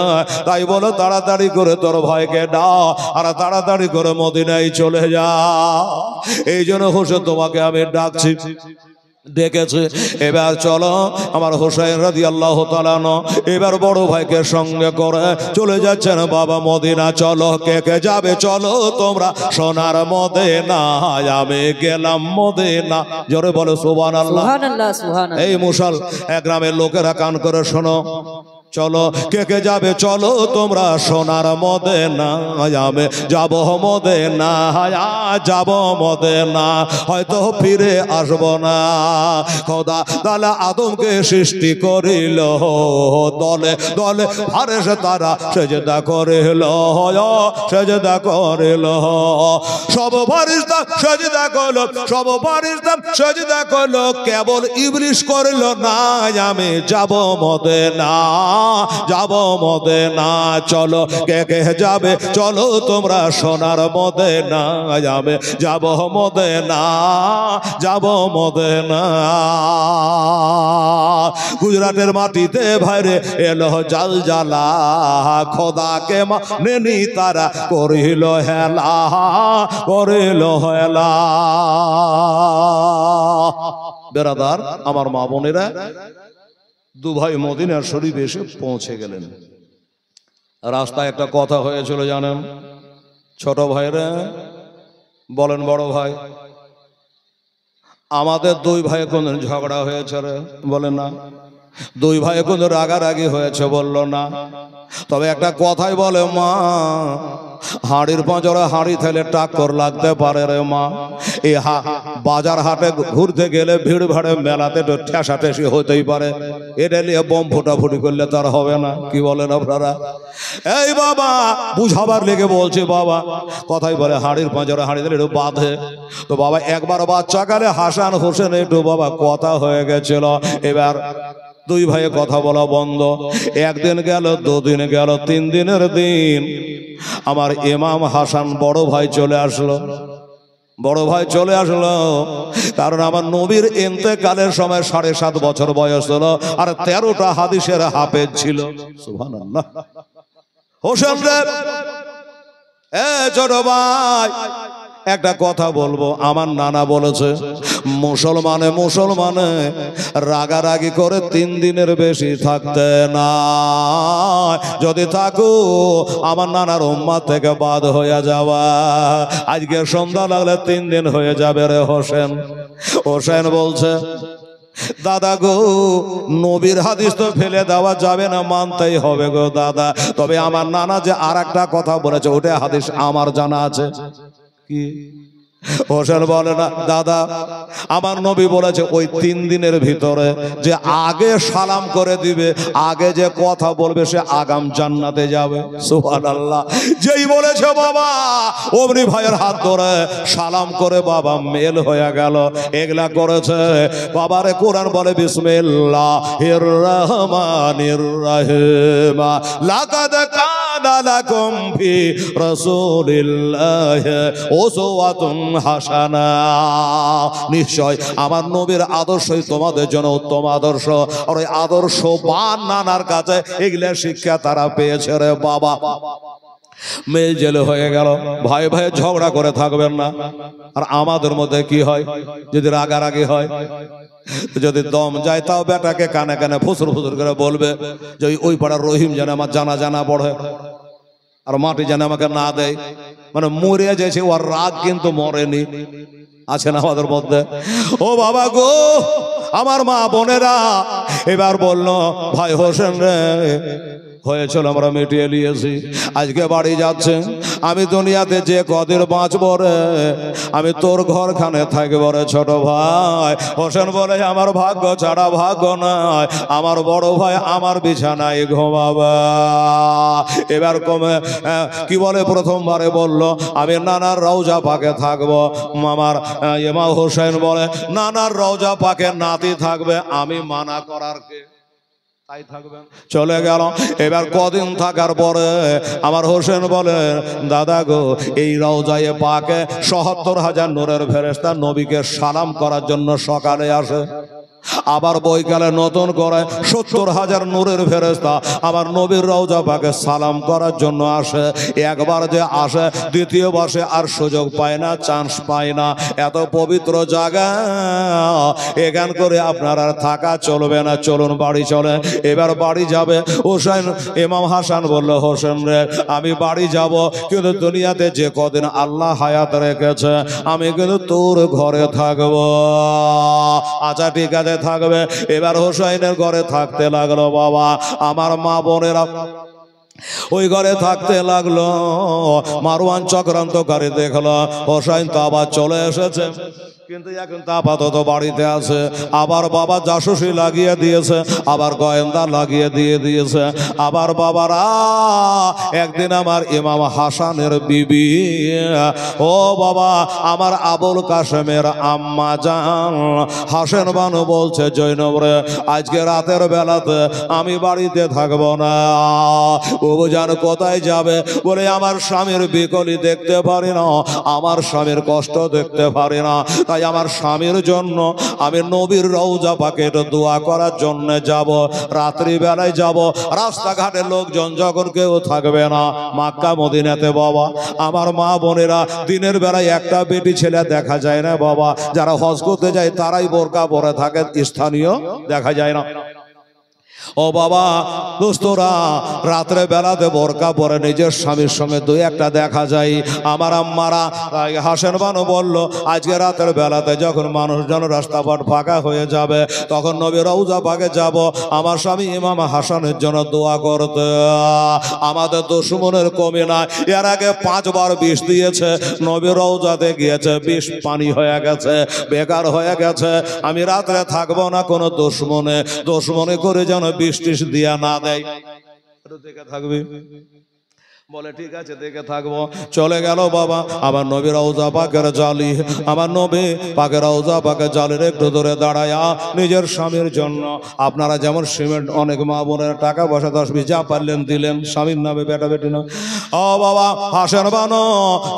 তাই বলো তাড়াতাড়ি করে তোর ভাইকে ডাক আর তাড়াতাড়ি করে মদিনায় চলে যা। এই জন্য হোসেন তোমাকে আমি ডাকছি, ডেকেছে। এবার চলো, আমার হোসেন রাদিয়াল্লাহু তাআলা এবার বড় ভাইকে সঙ্গে করে চলে যাচ্ছেন বাবা মদিনা। চলো, কে কে যাবে চলো তোমরা সোনার মদিনা, আমি গেলাম মদিনা। জোরে বলো সুবহানাল্লাহ, সুবহানাল্লাহ, সুবহানাল্লাহ। এই মুসাল গ্রামের লোকেরা কান করে শোনো। চলো, কে কে যাবে চলো তোমরা সোনার মদিনা, আমি যাব মদিনা, যাব মদিনা, হয়তো ফিরে আসব না। খোদা তাআলা আদমকে সৃষ্টি করিল, দলে দলে ফারেশতা তারা সেজদা করিল, সেজদা করিল। সব ফারেশতা সেজদা করল, সব ফারেশতা সেজদা করল, কেবল ইবলিস করিল না। আমি যাব মদিনা, যাব মদিনা। চলো, কে কে যাবে চলো তোমরা সোনার মদিনা, যাবে যাব মদিনা, যাব মদিনা। গুজরাটের মাটিতে ভাইরে এলো জাল জালা, খোদাকে মানেনি তারা করিল হেলা, করিল হেলা। বেরাদার, আমার মা বোনেরা, 2 ভাই মদিনার শরীফে এসে পৌঁছে গেলেন। রাস্তায় একটা কথা হয়েছিল জানেন, ছোট ভাইরা বলেন বড় ভাই, আমাদের 2 ভাই কোন ঝগড়া হয়েছে রে? বলে না। 2 ভাই কোন রাগারাগি হয়েছে? বললো না। তবে একটা কথাই বলে মা, হাঁড়ির পাঁজরে হাঁড়ি থেলে টাক্কর লাগতে পারে রে মা। এই বাজার হাটে ঘুরতে গেলে ভিড় ভাড়ে মেলাতে তো ঠেসাঠেসি হতেই পারে, এটা নিয়ে বোম ফুটাফুটি করলে তার হবে না। কি বলেন আপনারা? এই বাবা বুঝাবার লেগে বলছে বাবা, কথাই বলে হাঁড়ির পাঁজরে হাঁড়ি দিলে একটু বাঁধে। তো বাবা একবার বাচ্চাকালে হাসান হোসেন একটু বাবা কথা হয়ে গেছিল। এবার 2 ভাইয়ে কথা বলা বন্ধ। 1 দিন গেল, 2 দিন গেল, 3 দিনের দিন আমার ইমাম হাসান বড় ভাই চলে আসলো। বড় ভাই চলে আসলো কারণ আমার নবীর ইন্তেকালের সময় 7.5 বছর বয়স হলো, আর 13টা হাদিসের হাফেজ ছিল। সুবহানাল্লাহ। হোসেন রে, ছোট ভাই একটা কথা বলবো। আমার নানা বলেছে মুসলমানে রাগারাগি করে 3 দিনের বেশি থাকতে না, যদি থাকো আমার নানার উম্মাত থেকে বাদ হয়ে যাওয়া। আজকে সন্ধ্যা লাগলে 3 দিন হয়ে যাবে রে হোসেন। হোসেন বলছে দাদা গো, নবীর হাদিস তো ফেলে দেওয়া যাবে না, মানতেই হবে গো দাদা। তবে আমার নানা যে আর একটা কথা বলেছে, ওটা হাদিস আমার জানা আছে। কি হোসেন বলে না দাদা, আমার নবী বলেছে ওই 3 দিনের ভিতরে যে আগে সালাম করে দিবে, আগে যে কথা বলবে সে আগাম জান্নাতে যাবে। সুবহানাল্লাহ। যেই বলেছে বাবা, অমনি ভাইয়ের হাত ধরে সালাম করে বাবা মেল হয়ে গেল। এগুলা করেছে বাবারে। কোরআন বলে বিসমিল্লাহির রহমানির রহিম, লাকাদ কানা লাকুম ফি রাসূলিল্লাহি উসওয়াতুন হাসানা। নিশ্চয় আমার নবীর আদর্শই তোমাদের জন্য উত্তম আদর্শ। আর ওই আদর্শবান নানার কাছে এগুলা শিক্ষা তারা পেয়েছে রে বাবা। মেল জেলে হয়ে গেল। ভাই ভাই ঝগড়া করে থাকবেন না। আর আমাদের মধ্যে কি হয়, যদি রাগারাগি হয়, যদি দম যায় তাও বেটাকে কানে কানে ফুসুর ফুসুর করে বলবে যে ওই পাড়ার রহিম যেন আমার জানা জানা পড়ে, আর মাটি যেন আমাকে না দেয়। মানে মরে যাচ্ছে, ওর রাগ কিন্তু মরেনি। আছে না আমাদের মধ্যে? ও বাবা গো, আমার মা বোনেরা এবার বলল ভাই হোসেন রে, হয়েছিল আমরা মিটিয়ে নিয়েছি, আজকে বাড়ি যাচ্ছে। আমি দুনিয়াতে যে কদিন বাঁচব রে, আমি তোর ঘরখানে থাকব রে ছোট ভাই। হোসেন বলে আমার ভাগ্য ছাড়া ভাগ্য নাই, আমার বড় ভাই আমার বিছানায় ঘুমাবে। এবার কমে কি বলে, প্রথমবারে বলল আমি নানার রওজা পাকে থাকবো। মামার ইমাম হোসেন বলে নানার রওজা পাকে নাতি থাকবে, আমি মানা করার কে? তাই থাকবেন। চলে গেল। এবার কদিন থাকার পরে আমার হোসেন বলে দাদা গো, এই রওজায়ে পাকে ৭৭,০০০ নূরের ফেরেশতা নবীকে সালাম করার জন্য সকালে আসে। আবার বৈকালে নতুন করে ৭০,০০০ নূরের ফেরেশতা আমার নবীর রওজা পাকে সালাম করার জন্য আসে। একবার যে আসে, দ্বিতীয় বর্ষে আর সুযোগ পায় না, চান্স পায় না। এত পবিত্র জায়গা, এখান করে আপনার আর থাকা চলবে না, চলুন বাড়ি চলে। এবার বাড়ি যাবে। হোসেন ইমাম হাসান বলল হোসেন রে, আমি বাড়ি যাব, কিন্তু দুনিয়াতে যে কদিন আল্লাহ হায়াত রেখেছে আমি কিন্তু তোর ঘরে থাকবো। আচ্ছা ঠিক আছে থাকবে। এবার হোসেনের ঘরে থাকতে লাগলো বাবা। আমার মা বোনেরা ওই ঘরে থাকতে লাগলো। মারওয়ান চক্রান্তকারী দেখলো হোসেন তো আবার চলে এসেছে, কিন্তু এখন তো আপাতত বাড়িতে আছে। আবার বাবা জাসুসি লাগিয়ে দিয়েছে, আবার গোয়েন্দা লাগিয়ে দিয়েছে। আবার বাবারা একদিন আমার ইমাম হাসানের বিবি, ও বাবা আমার আবুল কাসেমের আম্মা জান হাসেন বানু বলছে জৈনব রে, আজকে রাতের বেলাতে আমি বাড়িতে থাকবো না। ও জান কোথায় যাবে? বলে আমার স্বামীর বিকলি দেখতে পারি না, আমার স্বামীর কষ্ট দেখতে পারি না, তাই আমার স্বামীর জন্য আমি নবীর রওজা পাকে দোয়া করার জন্য যাব। রাত্রি বেলায় যাব, রাস্তাঘাটে লোকজন যখন কেউ থাকবে না, মক্কা মদিনাতে বাবা আমার মা বোনেরা দিনের বেলায় একটা বেটি ছেলে দেখা যায় না বাবা। যারা হজ করতে যায় তারাই বোরকা পরে থাকে, স্থানীয় দেখা যায় না। ও বাবা দোস্তরা, রাত্রে বেলাতে বোরকা পরে নিজের স্বামীর সঙ্গে দুই একটা দেখা যায়। আমার আম্মারা হাসেন বানু বলল আজকে রাতের বেলাতে যখন মানুষজন রাস্তাঘাট ফাঁকা হয়ে যাবে, তখন নবী রওজা পাকে যাব আমার স্বামী ইমাম হাসানের জন্য দোয়া করতে। আমাদের দুশমনের কমে না, এর আগে 5 বার বিষ দিয়েছে, নবী রওজাতে গিয়েছে, বিষ পানি হয়ে গেছে, বেকার হয়ে গেছে। আমি রাত্রে থাকবো না, কোনো দুশমনে করে যেন বৃষ্টিস দিয়া না দেয়। দেখে থাকবি। বলে ঠিক আছে দেখে থাকবো। চলে গেল বাবা। আমার নবী রওজা পাকের জালি, আমার নবী পাকের রওজা পাকের জালির একটু দূরে দাঁড়ায়া নিজের স্বামীর জন্য, আপনারা যেমন সিমেন্ট অনেক মা বোনের টাকা পয়সা 10-20 যা পারলেন দিলেন, স্বামীর নামে বেটা বেটি নয়। ও বাবা হাসেন বানো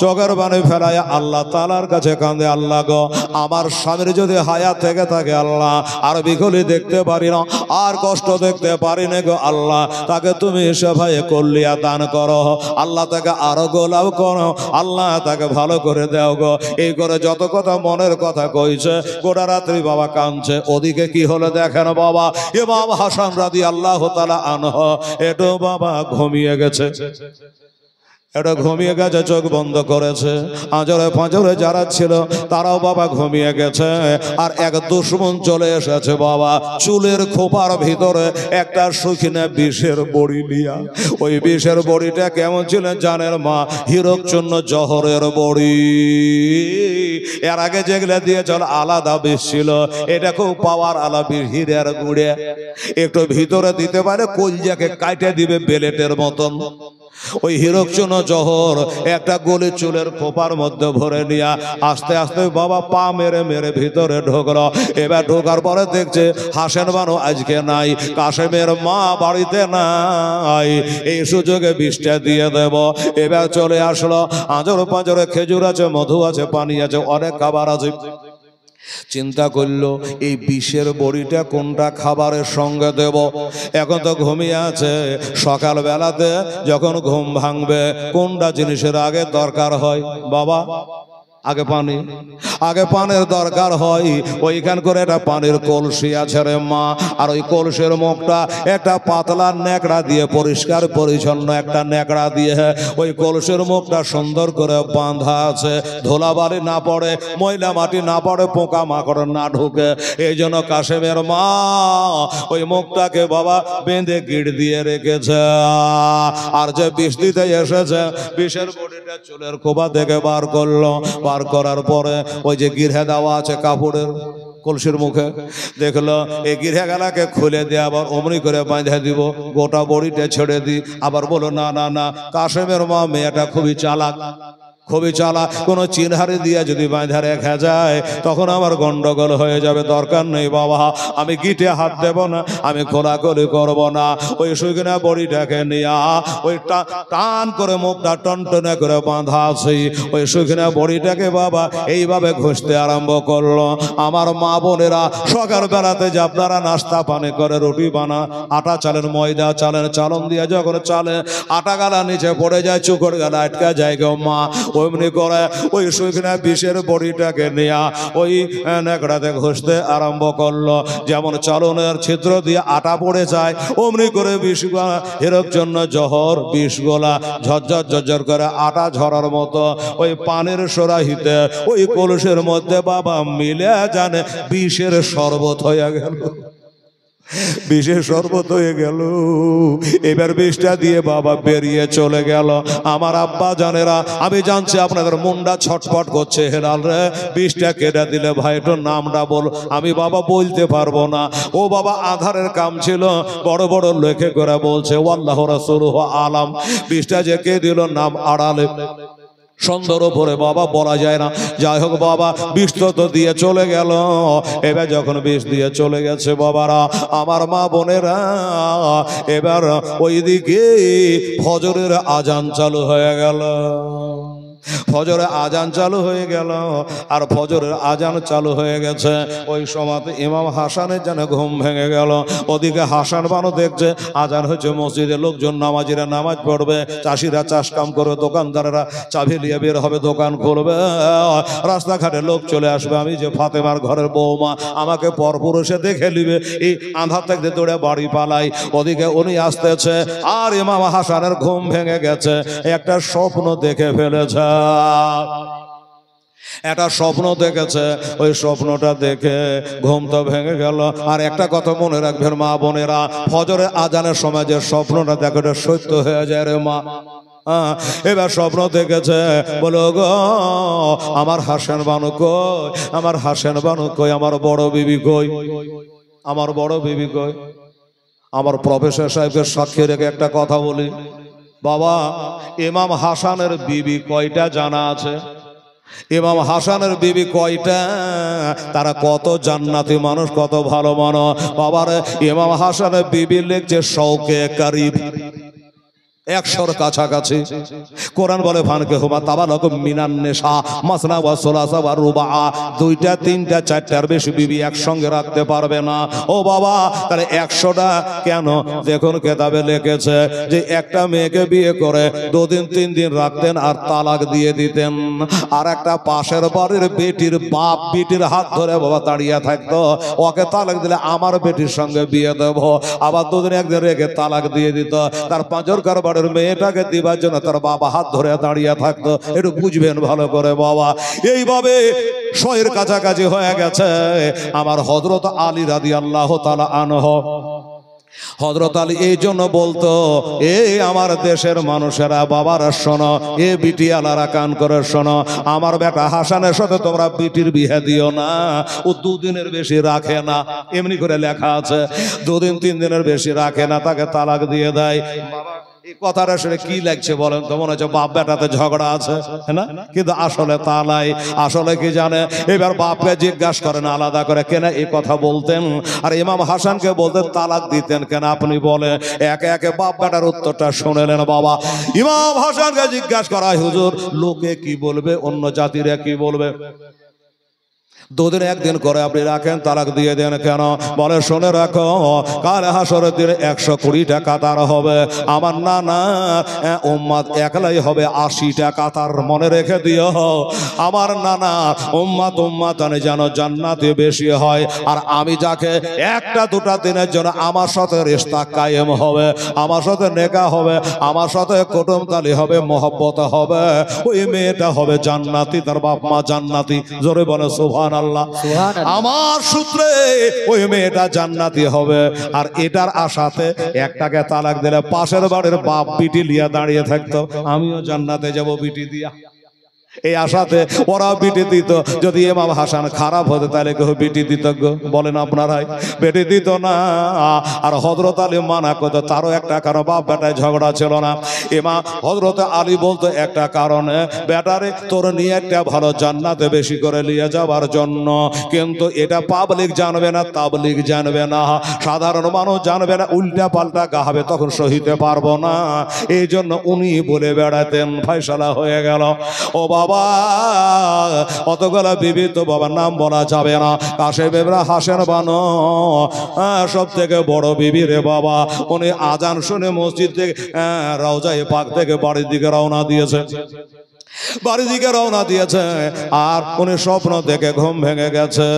চোখের পানি ফেলায় আল্লাহ তাআলার কাছে কাঁদে, আল্লাহ গো আমার স্বামীর যদি হায়াত থেকে থাকে আল্লাহ, আর বিকলি দেখতে পারি না, আর কষ্ট দেখতে পারি না গো আল্লাহ, তাকে তুমি সেভাবে কল্যাণ দান করো আল্লাহ, তাকে আরো গোলাপ করো আল্লাহ, তাকে ভালো করে দাও গো। এই করে যত কথা মনের কথা কইছে, গোটা রাত্রি বাবা কাঁদছে। ওদিকে কি হলো দেখেন বাবা, ইমাম হাসান রাদিয়াল্লাহু তাআলা আনহু একটু বাবা ঘুমিয়ে গেছে। এটা ঘুমিয়ে গেছে, চোখ বন্ধ করেছে। আজরে পাঁজরে যারা ছিল তারাও বাবা ঘুমিয়ে গেছে। আর এক দুশ্মন চলে এসেছে বাবা, চুলের খোপার ভিতরে একটা শুকনা বিষের বড়ি নিয়া। ওই বিষের বড়িটা কেমন ছিল জানেন মা? হীরকচূর্ণ জহরের বড়ি। এর আগে যেগুলো দিয়ে চল আলাদা বিষ ছিল, এটা খুব পাওয়ার আলা বিষ, হীরের গুড়ে। একটু ভিতরে দিতে পারে কলজাকে কাটে দিবে বেলেটের মতন। ওই হীরকচূর্ণ জহর একটা গলি চুলের খোপার মধ্যে ভরে নিয়া আস্তে আস্তে বাবা পা মেরে মেরে ভিতরে ঢোকলো। এবার ঢোকার পরে দেখছে হাসেন বানু আজকে নাই, কাশেমের মা বাড়িতে নাই, এই সুযোগে বিষটা দিয়ে দেব। এবার চলে আসলো। আজর পাঁজরে খেজুর আছে, মধু আছে, পানি আছে, অনেক খাবার আছে। চিন্তা করলো এই বিষের বড়িটা কোনটা খাবারের সঙ্গে দেব। এখন তো ঘুমিয়ে আছে, সকাল বেলাতে যখন ঘুম ভাঙবে কোনটা জিনিসের আগে দরকার হয় বাবা? আগে পানি, আগে পানের দরকার হয়। ওইখান করে একটা পানির কলসি আছে রে মা, আর ওই কলসির মুখটা একটা পাতলা ন্যাকড়া দিয়ে, পরিষ্কার পরিচ্ছন্ন একটা ন্যাকড়া দিয়ে ওই কলসির মুখটা সুন্দর করে বাঁধা আছে। ধুলাবালি না পড়ে, ময়লা মাটি না পড়ে, পোকা মাকড় না ঢুকে। এই জন্য কাশেমের মা ওই মুখটাকে বাবা বেঁধে গিট দিয়ে রেখেছে। আর যে বিষ দিতে এসেছে, বিষের বড়িটা চুলের খোপা থেকে বার করলো। বার করার পরে ওই যে গিরহে দেওয়া আছে কাপড়ের কলসির মুখে, দেখলো এই গিরহে গালাকে খুলে দিয়ে আবার অমনি করে বাঁধে দিব, গোটা বড়িটা ছেড়ে দি। আবার বলো না না না, কাশেমের মা মেয়েটা খুবই চালাক, খুবই চালাক। কোনো চিনহারি দিয়ে যদি বাঁধা রেখা যায় তখন আমার গন্ডগোল হয়ে যাবে। দরকার নেই বাবা, আমি গিটে হাত দেব না, আমি খোলাখুলি করব না। ওই শুকনা বড়িটাকে নিয়ে ওই টান করে মুখটা টনটনে করে বাঁধা আছে, ওই শুকনা বড়িটাকে বাবা এইভাবে ঘষতে আরম্ভ করলো। আমার মা বোনেরা সকাল বেলাতে যে আপনারা নাস্তা পানি করে রুটি বানা, আটা চালেন, ময়দা চালেন, চালন দিয়ে যখন চালে আটা গালা নিচে পড়ে যায়, চুকর গালা আটকা যায় গো মা, অমনি করে ওই শুকনা বিষের বড়িটাকে নিয়ে ওই ন্যাকড়াতে ঘষতে আরম্ভ করলো। যেমন চালনের ছিদ্র দিয়ে আটা পড়ে যায়, অমনি করে বিষগুলা হীরকচূর্ণ জহর বিষগুলা ঝরঝর ঝরঝর করে আটা ঝরার মতো ওই পানির সরাহিতে ওই কলসের মধ্যে বাবা মিলে জানে বিষের শরবত হয়ে গেল, বিষের শরবত হয়ে গেল। এবার বিষটা দিয়ে বাবা বেরিয়ে চলে গেল। আমার আব্বা জানেরা, আমি জানছি আপনাদের মনটা ছটফট করছে, হেলাল রে বিষটা কেটে দিলে ভাই একটু নামটা বল। আমি বাবা বলতে পারবো না। ও বাবা আধারের কাম ছিল, বড় বড় লেখে করে বলছে ওয়াল্লাহু রাসূলুহু আলাম। বিষটা যে কে দিল নাম আড়ালে সুন্দর উপরে বাবা বলা যায় না। যাই হোক বাবা বিষ তো দিয়ে চলে গেল। এবার যখন বিষ দিয়ে চলে গেছে বাবারা, আমার মা বোনেরা, এবার ওইদিকে ফজরের আজান চালু হয়ে গেল। ফজরের আজান চালু হয়ে গেল। আর ফজরের আজান চালু হয়ে গেছে, ওই সময় ইমাম হাসানের যেন ঘুম ভেঙে গেল। ওদিকে হাসান বানু দেখছে আজান হয়েছে, মসজিদে লোকজন নামাজিরা নামাজ পড়বে, চাষিরা চাষ কাম করবে, দোকানদারেরা চাবি নিয়ে বের হবে, দোকান খুলবে, রাস্তাঘাটে লোক চলে আসবে। আমি যে ফাতেমার ঘরের বৌমা, আমাকে পরপুরুষে দেখে নিবে, এই আন্ধার থেকে দৌড়ে বাড়ি পালাই। ওদিকে উনি আসতেছে, আর ইমাম হাসানের ঘুম ভেঙে গেছে, একটা স্বপ্ন দেখে ফেলেছে, একটা স্বপ্ন দেখেছে। ওই স্বপ্নটা দেখে ঘুম তো ভেঙে গেল। আর একটা কথা মনে রাখবেন মা বোনেরা, ফজরের আজানের সময় যে স্বপ্নটা দেখে ওটা সত্য হয়ে যায় রে মা। এবার স্বপ্ন দেখেছে, বলো গো আমার হাসান বানু কই, আমার হাসান বানু কই, আমার বড় বিবি কই, আমার বড় বিবি কই। আমার প্রফেসর সাহেবকে সাক্ষী রেখে একটা কথা বলি, বাবা ইমাম হাসানের বিবি কয়টা জানা আছে? ইমাম হাসানের বিবি কয়টা? তারা কত জান্নাতি মানুষ, কত ভালো মানুষ। বাবার ইমাম হাসানের বিবি লিখছে শৌকে করিব, 100-র কাছাকাছি। কোরআন বলে ফানকে হুমা তাবালাকুম মিনান নিসা মাসনা ওয়া সুলাসা ওয়া রুবা, 2টা 3টা 4টার বেশি বিবি একসঙ্গে রাখতে পারবে না। ও বাবা তাহলে 100টা কেন? দেখুন কেতাবে লিখেছে যে একটা মেয়েকে বিয়ে করে 2 দিন 3 দিন রাখতেন আর তালাক দিয়ে দিতেন। আর একটা পাশের বাড়ির বেটির বাপ বেটির হাত ধরে বাবা দাঁড়িয়ে থাকতো, ওকে তালাক দিলে আমার বেটির সঙ্গে বিয়ে দেব, আবার 2 দিন 1 দিন রেখে তালাক দিয়ে দিত। তার পাঁচর কারবার বাড়ির মেয়েটাকে দিবার জন্য তার বাবা হাত ধরে দাঁড়িয়ে থাকতো। একটু বুঝবেন ভালো করে বাবা। এইভাবে শয়ের কাছাকাছি হয়ে গেছে আমার হযরত আলী রাদিয়াল্লাহু তাআলা আনহু। হযরত আলী এই জন্য বলতো, এই আমার দেশের মানুষেরা বাবারা শোনো, এ বিটিয়ালারা কান করে শোনো, আমার বেটা হাসানের সাথে তোমরা বিটির বিয়ে দিও না, ও 2 দিনের বেশি রাখে না। এমনি করে লেখা আছে, 2 দিন 3 দিনের বেশি রাখে না, তাকে তালাক দিয়ে দেয়। এই কথাটা শুনে কি লাগছে বলেন তো? মনে হচ্ছে বাপ বেটাতে ঝগড়া আছে না, কিন্তু আসলে তা নাই। আসলে কি জানে, এবার বাপকে জিজ্ঞাসা করেন আলাদা করে, কেন এই কথা বলতেন আর ইমাম হাসানকে বলতেন তালাক দিতেন কেন, আপনি বলে একে একে বাপ বেটার উত্তরটা শুনেলেন বাবা। ইমাম হাসানকে জিজ্ঞাসা করা, হুজুর লোকে কি বলবে, অন্য জাতিরা কি বলবে, 2 দিন 1 দিন করে আপনি রাখেন, তালাক দিয়ে দেন কেন? বলে শুনে রাখো, কাল হাসরের দিনে 120 টাকা তার হবে, আমার নানা উম্মত একলাই হবে 80 টাকা তার। মনে রেখে দিও, আমার নানা উম্মত যেন জান্নাতে বেশি হয়, আর আমি যাকে 1-2 দিনের জন্য আমার সাথে রিশতা কায়েম হবে, আমার সাথে নেকা হবে, আমার সাথে কুটুমতালি হবে, মহব্বত হবে, ওই মেয়েটা হবে জান্নাতি, তার বাপ মা জান্নাতি। জোরে বলে সুবহানাল্লাহ। আমার সূত্রে ওই মেয়েটা জান্নাতি হবে। আর এটার আশাতে একটাকে তালাক দিলে পাশের বাড়ির বাপ বিটি লিয়া দাঁড়িয়ে থাকতো, আমিও জান্নাতে যাব বিটি দিয়া। এই আশাতে ওরা বিটি দিত। যদি ইমাম হাসান খারাপ হতো তাহলে কেউ বিটি দিত গো? বলেন আপনারাই, বিটি দিত না। আর হযরত আলী মানা করতো, তারও একটা কারণ, বাপ বেটায় ঝগড়া ছিল না। ইমাম হযরত আলী বলতো একটা কারণে, বেটারে তোর নিয়ে একটা ভালো জান্নাতে বেশি করে নিয়ে যাওয়ার জন্য। কিন্তু এটা পাবলিক জানবে না, তাবলিগ জানবে না, সাধারণ মানুষ জানবে না, উল্টা পাল্টা গাহাবে, তখন সহিতে পারবো না। এই জন্য উনি বলে বেড়াতেন, ফয়সালা হয়ে গেল। ও বাবা, অতগুলা বিবি তো বাবার নাম বলা যাবে না, কাশে বেবরা হাসেন বানো সব থেকে বড় বিবি রে বাবা। উনি আজান শুনে মসজিদ থেকে রওজায়ে পাক থেকে বাড়ির দিকে রওনা দিয়েছে, বাড়ির দিকে রওনা দিয়েছে। আর উনি স্বপ্ন দেখে ঘুম ভেঙে গেছে।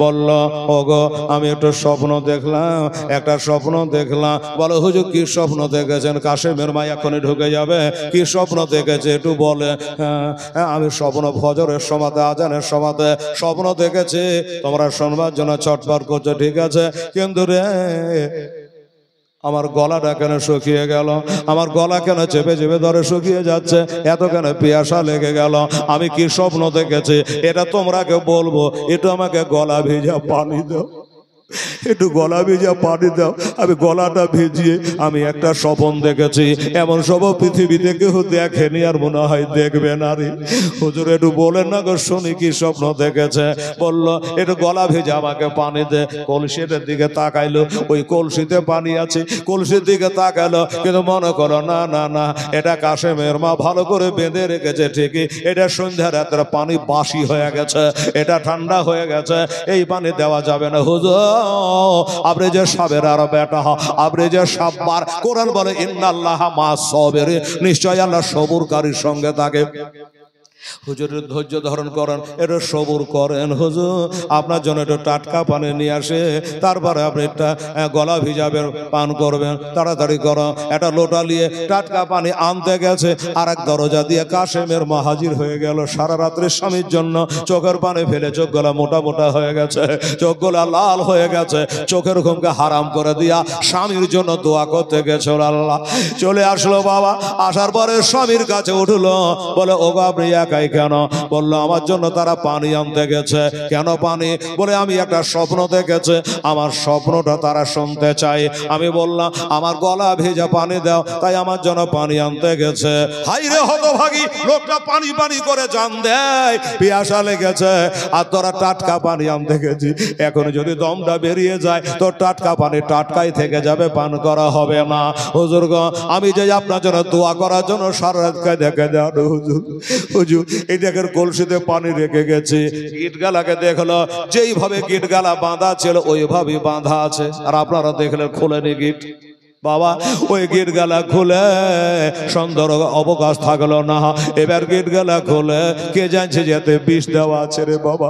বলল, ওগো আমি একটু স্বপ্ন দেখলাম, একটা স্বপ্ন দেখলাম। বলো হুজুর কি স্বপ্ন দেখেছেন? কাশেমের মা এখনই ঢুকে যাবে, কি স্বপ্ন দেখেছে একটু বলে। আমি স্বপ্ন ফজরের সময়তে, আজানের সময়তে স্বপ্ন দেখেছি, তোমরা শুনবার জন্য ছটফট করছো, ঠিক আছে, কিন্তু রে আমার গলাটা কেন শুকিয়ে গেল, আমার গলা কেন চেপে চেপে ধরে শুকিয়ে যাচ্ছে, এত কেন পিয়াসা লেগে গেল, আমি কি স্বপ্ন দেখেছি এটা তোমরা কেউ বলবো, একটু আমাকে গলা ভেজা পানি দাও, একটু গলা ভেজা পানি দাও। আমি গলাটা ভিজিয়ে আমি একটা স্বপ্ন দেখেছি, এমন সব পৃথিবীতে কেউ দেখেনি, আর মনে হয় দেখবে না রে। হুজুর একটু বলেন না গো, শুনি কি স্বপ্ন দেখেছে। বলল একটু গলা ভেজা আমাকে পানি দে। কলসির দিকে তাকাইলো, ওই কলসিতে পানি আছে, কলসির দিকে তাকাইলো, কিন্তু মনে করো না না না, এটা কাশেমের মা ভালো করে বেঁধে রেখেছে ঠিকই, এটা সন্ধ্যা রাতের পানি বাসি হয়ে গেছে, এটা ঠান্ডা হয়ে গেছে, এই পানি দেওয়া যাবে না। হুজুর আপনি যে সাবের আর বেটা, আপনি যে সাব্বার, কোরআন বলে ইন্নাল্লাহা মা'আস সাবিরিন, নিশ্চয় আল্লাহ সবুরকারীর সঙ্গে থাকে। হুজুরের ধৈর্য ধারণ করেন, একটু সবুর করেন। হুজুর আপনার জন্য একটু টাটকা পানি নিয়ে আসে, তারপরে আপনি একটা গলা ভিজাবেন, পান করবেন, তাড়াতাড়ি করো। একটা লোটা নিয়ে টাটকা পানি আনতে গেছে, আর এক দরজা দিয়ে কাশেমের মা হাজির হয়ে গেল। সারা রাত্রে স্বামীর জন্য চোখের পানি ফেলে চোখগুলা মোটা মোটা হয়ে গেছে, চোখগুলা লাল হয়ে গেছে, চোখের ঘুমকে হারাম করে দিয়া স্বামীর জন্য দোয়া করতে গেছে। আল্লাহ চলে আসলো বাবা, আসার পরে স্বামীর কাছে উঠলো, বলে ওগো আপনি একাই কেন? বললো আমার জন্য তারা পানি আনতে গেছে। কেন পানি? বলে আমি একটা স্বপ্ন দেখেছে, আমার স্বপ্নটা তারা শুনতে চাই। আমি বললাম আমার গলা ভেজা পানি দাও, তাই আমার জন্য পানি আনতে গেছে। হাই রে হতভাগী, লোকটা পানি পানি করে জান দেয়, পিয়াসা লেগেছে, আর তোরা টাটকা পানি আনতে গেছি। এখন যদি দমটা বেরিয়ে যায় তো টাটকা পানি টাটকাই থেকে যাবে, পান করা হবে না। হুজুর গো আমি যে আপনার জন্য দোয়া করার জন্য সারা রাত দেখে দেন হুজুর, হুজুর এই দেখেন কলসিতে পানি রেখে গেছে। গিটগালাকে দেখলো, যেইভাবে গিটগালা বাঁধা ছিল ওইভাবেই বাঁধা আছে। আর আপনারা দেখলেন খোলেনি গিট। বাবা ওই গেট গালা খুলে সুন্দর অবকাশ থাকলো না। এবার গেট গালা খুলে কে জানছে যাতে বিষ দেওয়া আছে রে বাবা।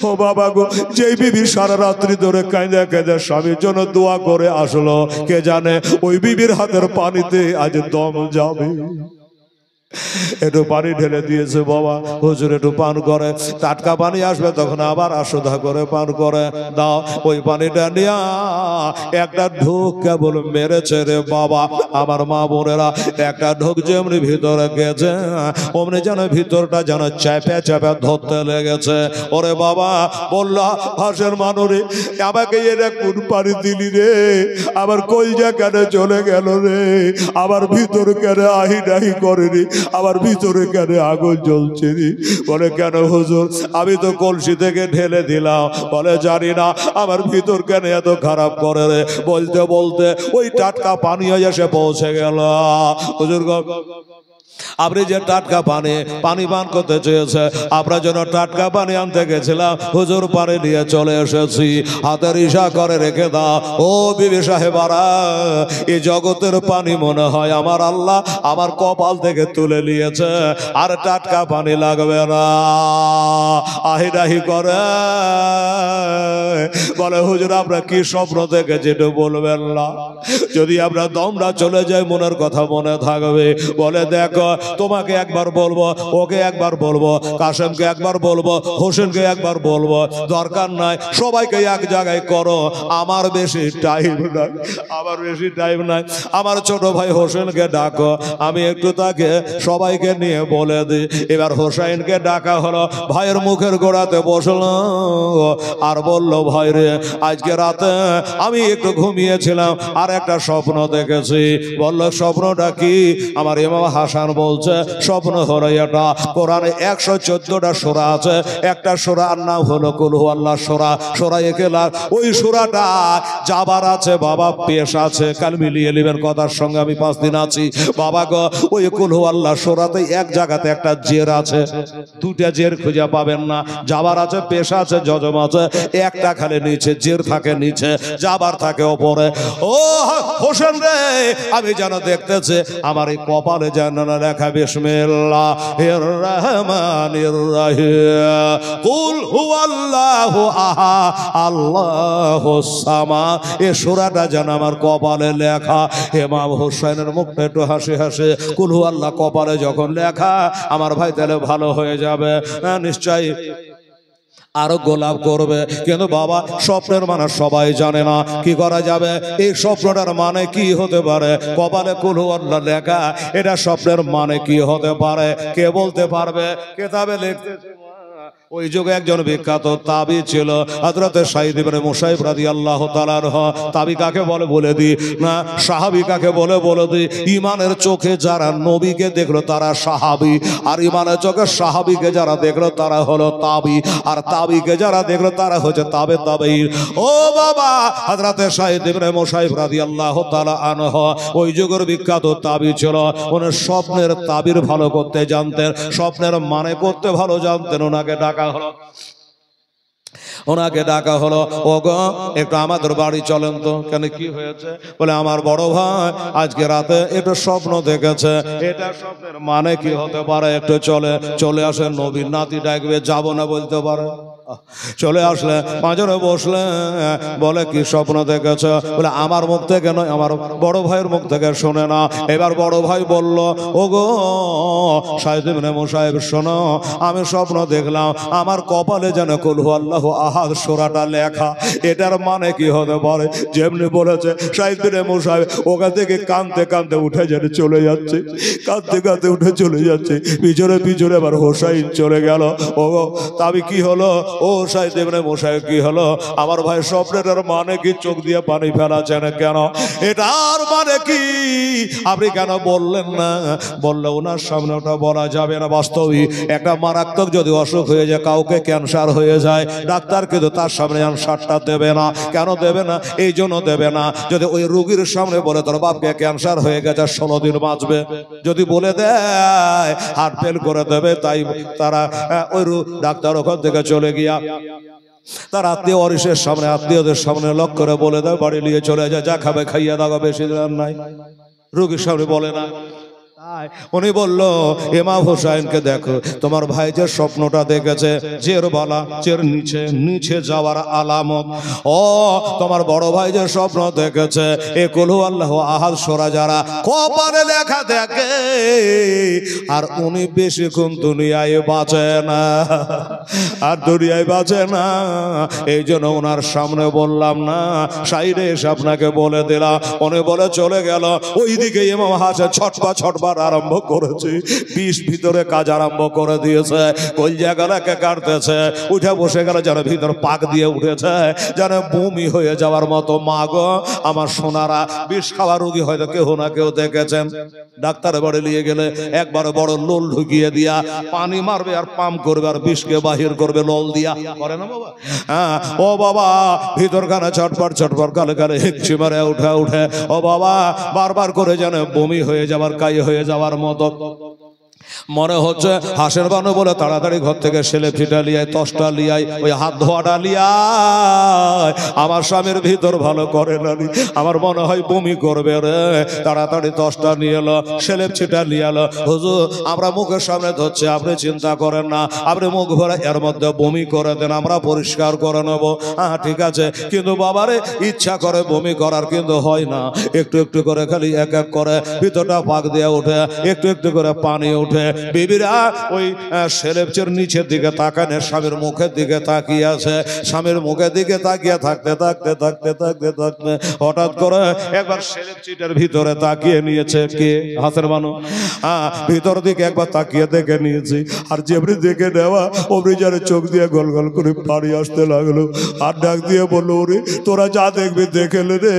ও বাবা গো, যেই বিবি সারা রাত্রি ধরে কাঁদা কাঁদা স্বামীর জন্য দোয়া করে আসলো, কে জানে ওই বিবির হাতের পানিতে আজ দম যাবে। একটু পানি ঢেলে দিয়েছে, বাবা হুজুর একটু পান করে, টাটকা পানি আসবে তখন আবার আশোধা করে পান করে দাও। ওই পানিটা নিয়ে একটা ঢোক কেবল মেরেছে রে বাবা। আমার মা বোনেরা, একটা ঢোক যেমনি ভিতরে গেছে অমনি যেন ভিতরটা যেন চেপে চেপে ধরতে লেগেছে। ওরে বাবা বললা, হাসের মানুরে আমাকে এটা কোন পানি দিলি রে, আবার কলজা কেন চলে গেল রে, আবার ভিতর কেন আহি ডাহি করেনি, আবার ভিতরে কেন আগুন জ্বলছে রে। বলে কেন হুজুর, আমি তো কলসি থেকে ঢেলে দিলাম। বলে জানি না আমার ভিতর কেন এত খারাপ করে রে। বলতে বলতে ওই টাটকা পানি এসে পৌঁছে গেল। হুজুর আপনি যে টাটকা পানি পান করতে চেয়েছে, আপনার জন্য টাটকা পানি আনতে গেছিলাম, হুজুর পানি নিয়ে চলে এসেছি, হাতের ইশা করে রেখে দাও। ও বিবি সাহেবারা, এই জগতের পানি মনে হয় আমার আল্লাহ আমার কপাল থেকে তুলে নিয়েছে, আর টাটকা পানি লাগবে না। আহিদাহি করে বলে হুজুর আপনার কি স্বপ্ন থেকে যেটা বলবেন না, যদি আমরা দমরা চলে যাই মনের কথা মনে থাকবে। বলে দেখো তোমাকে একবার বলবো, ওকে একবার বলবো, কাশেমকে একবার বলবো, হোসেনকে একবার বলবো, দরকার নাই সবাইকে এক জায়গায় করো, আমার বেশি টাইম নাই, আমার বেশি টাইম নাই। আমার ছোট ভাই হোসেনকে ডাকো, আমি একটু তাকে সবাইকে নিয়ে বলে দিই। এবার হোসেনকে ডাকা হলো, ভাইয়ের মুখের গোড়াতে বসলো আর বলল, ভাই রে আজকে রাতে আমি একটু ঘুমিয়েছিলাম আর একটা স্বপ্ন দেখেছি। বলল স্বপ্নটা কি? আমার ইমাম হাসান বলছে স্বপ্ন হলো এটা, কোরআনে 114টা সূরা আছে, একটা সূরার নাম হলো কুল হু আল্লাহ সূরা, সূরা ইখলাস। ওই সূরাটা যাবার আছে বাবা, পেশ আছে, কাল মিলিয়ে নেবেন কথার সঙ্গে। আমি 5 দিন আছি বাবা গো। ওই কুল হু আল্লাহ সূরাতে এক জায়গাতে একটা জের আছে, দুটা জের খুঁজে পাবেন না। যাবার আছে, পেশ আছে, জজম আছে, একটা খালি নিচে জের থাকে নিচে, যাবার থাকে ওপরে। ও হোসেন রে, আমি যেন দেখতেছে আমার এই কপালে যেন লেখা বিসমিল্লাহির রহমানির রহিম, কুল হুয়াল্লাহু আহাদ আল্লাহুস সামাদ। এই সূরাটা যেন আমার কপালে লেখা। ইমাম হোসেনের মুখটা একটু হাসি হাসি, কুল হুয়াল্লাহ কপালে যখন লেখা আমার ভাই তাহলে ভালো হয়ে যাবে, নিশ্চয়ই আরো গোলাপ করবে। কিন্তু বাবা স্বপ্নের মানে সবাই জানে না, কি করা যাবে? এই স্বপ্নটার মানে কি হতে পারে? কপালে কুল হু আল্লাহ লেখা, এটা স্বপ্নের মানে কি হতে পারে? কে বলতে পারবে? কেতাবে লিখতেছে ওই যুগে একজন বিখ্যাত তাবি ছিল হযরত সাঈদ ইবনে মুসাইব রাদিয়াল্লাহু তাআলা আনহু। তাবি কাকে বলে বলে দি না, সাহাবী কাকে বলে বলে দি। ঈমানের চোখে যারা নবীকে দেখলো তারা সাহাবী, আর ঈমানের চোখে সাহাবীকে যারা দেখলো তারা হলো তাবি, আর তাবিকে যারা দেখলো তারা হচ্ছে তাবে তাবেঈন। ও বাবা, হযরত সাঈদ ইবনে মুসাইব রাদিয়াল্লাহু তাআলা আনহু ওই যুগের বিখ্যাত তাবি ছিল। উনি স্বপ্নের তাবির ভালো করতে জানতেন, স্বপ্নের মানে করতে ভালো জানতেন। ওনাকে ডাকা হলো, ও গো একটু আমাদের বাড়ি চলেন তো। কেন কি হয়েছে? বলে আমার বড় ভাই আজকে রাতে একটু স্বপ্ন দেখেছে, এটা স্বপ্নের মানে কি হতে পারে? একটু চলে আসে, নবীর নাতি ডাকবে, যাব না বলতে পারে। চলে আসলে মাঝরে বসলে, বলে কি স্বপ্ন দেখেছ? বলে আমার মুখ থেকে নয়, আমার বড় ভাইয়ের মুখ থেকে শুনে না। এবার বড় ভাই বলল, ও গো সাঈদ ইবনে মুসাইব শোনো, আমি স্বপ্ন দেখলাম আমার কপালে যেন কুল হু আল্লাহু আহাদ সূরাটা লেখা, এটার মানে কি হতে পারে? যেমনি বলেছে সাঈদ ইবনে মুসাইব ওখান থেকে কাঁদতে কাঁদতে উঠে যেন চলে যাচ্ছে, কাঁদতে কাঁদতে উঠে চলে যাচ্ছে, পিছনে পিছনে আবার হোসাইন চলে গেল। ও তাবি কি হলো? ও সাঈদ ইবনে মুসাইব কি হলো? আমার ভাই স্বপ্নটার মানে কি? চোখ দিয়ে পানি ফেলাছেন কেন? এটার মানে কি আপনি কেন বললেন না? বললে ওনার সামনে ওটা বলা যাবে না। বাস্তবিক একটা মারাত্মক যদি অসুখ হয়ে যায়, কাউকে ক্যান্সার হয়ে যায়, ডাক্তার কিন্তু তার সামনে ক্যান্সারটা দেবে না। কেন দেবে না? এই জন্য দেবে না, যদি ওই রোগীর সামনে বলে তোর বাপকে ক্যান্সার হয়ে গেছে 16 দিন বাঁচবে, যদি বলে দেয় হার্ট ফেল করে দেবে, তাই তারা ওই ডাক্তার ওখান থেকে চলে গিয়া তার আত্মীয় অরিসের সামনে, আত্মীয়দের সামনে লক করে বলে দেয় বাড়ি নিয়ে চলে যায়, যা খাবে খাইয়া দাও, বেশি দিন নাই। রোগীর সামনে বলে না। উনি বলল ইমাম হুসাইনকে দেখো, তোমার ভাই যে স্বপ্নটা দেখেছে জের বালা, জের নিচে নিচে যাওয়ার আলামত। ও তোমার বড় ভাই যে স্বপ্ন দেখেছে এ কুল হু আল্লাহু আহাদ সূরা যারা কপালে লেখা দেখে, আর উনি বেশিক্ষণ দুনিয়ায় বাঁচে না, আর দুনিয়ায় বাঁচে না। এই জন্য ওনার সামনে বললাম না, সাইডে এসে আপনাকে বলে দিলাম। উনি বলে চলে গেল। ওইদিকে ইমাম হাসান ছটবার আরম্ভ করেছে, বিষ ভিতরে কাজ আরম্ভ করে দিয়েছে, কোন জায়গাটাকে কাটতেছে, উঠে বসে গেল যেন ভিতর পাক দিয়ে উঠেছে, যেন বমি হয়ে যাওয়ার মতো। মা গো আমার সোনারা, বিষ খাওয়া রোগী হয়তো কেউ না কেউ দেখেছেন, ডাক্তারের বাড়ি নিয়ে গেলে একবার বড় লোল ঢুকিয়ে দিয়া পানি মারবে আর পাম্প করবে আর বিষকে বাহির করবে লোল দিয়া, করে না বাবা? হ্যাঁ, ও বাবা ভিতরখানা ছটপট কালে কালে হিকচি মারে উঠে ও বাবা বারবার করে যেন বমি হয়ে যাবার, কাই হয়ে যাওয়ার মতো মনে হচ্ছে। হাসের বানু বলে তাড়াতাড়ি ঘর থেকে সেলেফিটা লিয়ায়, তসটা লিয়ায়, ওই হাত ধোয়াটা লিয়ায়। আমার স্বামীর ভিতর ভালো করে না, আমার মনে হয় বমি করবে রে। তাড়াতাড়ি তসটা নিয়ে এলো, সেলেফ ছিটা নিয়ে এলো। হুজুর আমরা মুখের সামনে ধরছি, আপনি চিন্তা করেন না, আপনি মুখ ভরে এর মধ্যে বমি করে দেন, আমরা পরিষ্কার করে নেবো। হ্যাঁ ঠিক আছে, কিন্তু বাবারে ইচ্ছা করে বমি করার, কিন্তু হয় না। একটু একটু করে খালি এক এক করে ভিতরটা পাক দিয়ে ওঠে, একটু একটু করে পানি ওঠে। বিবিরা ওই সেলেবচের নিচের দিকে তাকানে, স্বামীর মুখের দিকে তাকিয়ে আছে। স্বামীর মুখের দিকে তাকিয়ে থাকতে হঠাৎ করে একবার সেলেবচিটার ভিতরে তাকিয়ে নিয়েছে। কে? হাসের বানু। ভিতর দিকে একবার তাকিয়ে দেখে নিয়েছি, আর যেমনি দেখে নেওয়া অমনি যেন চোখ দিয়ে গল গল করে পানি আসতে লাগলো। আর ডাক দিয়ে বললো, ওরে তোরা যা দেখবি দেখে রে,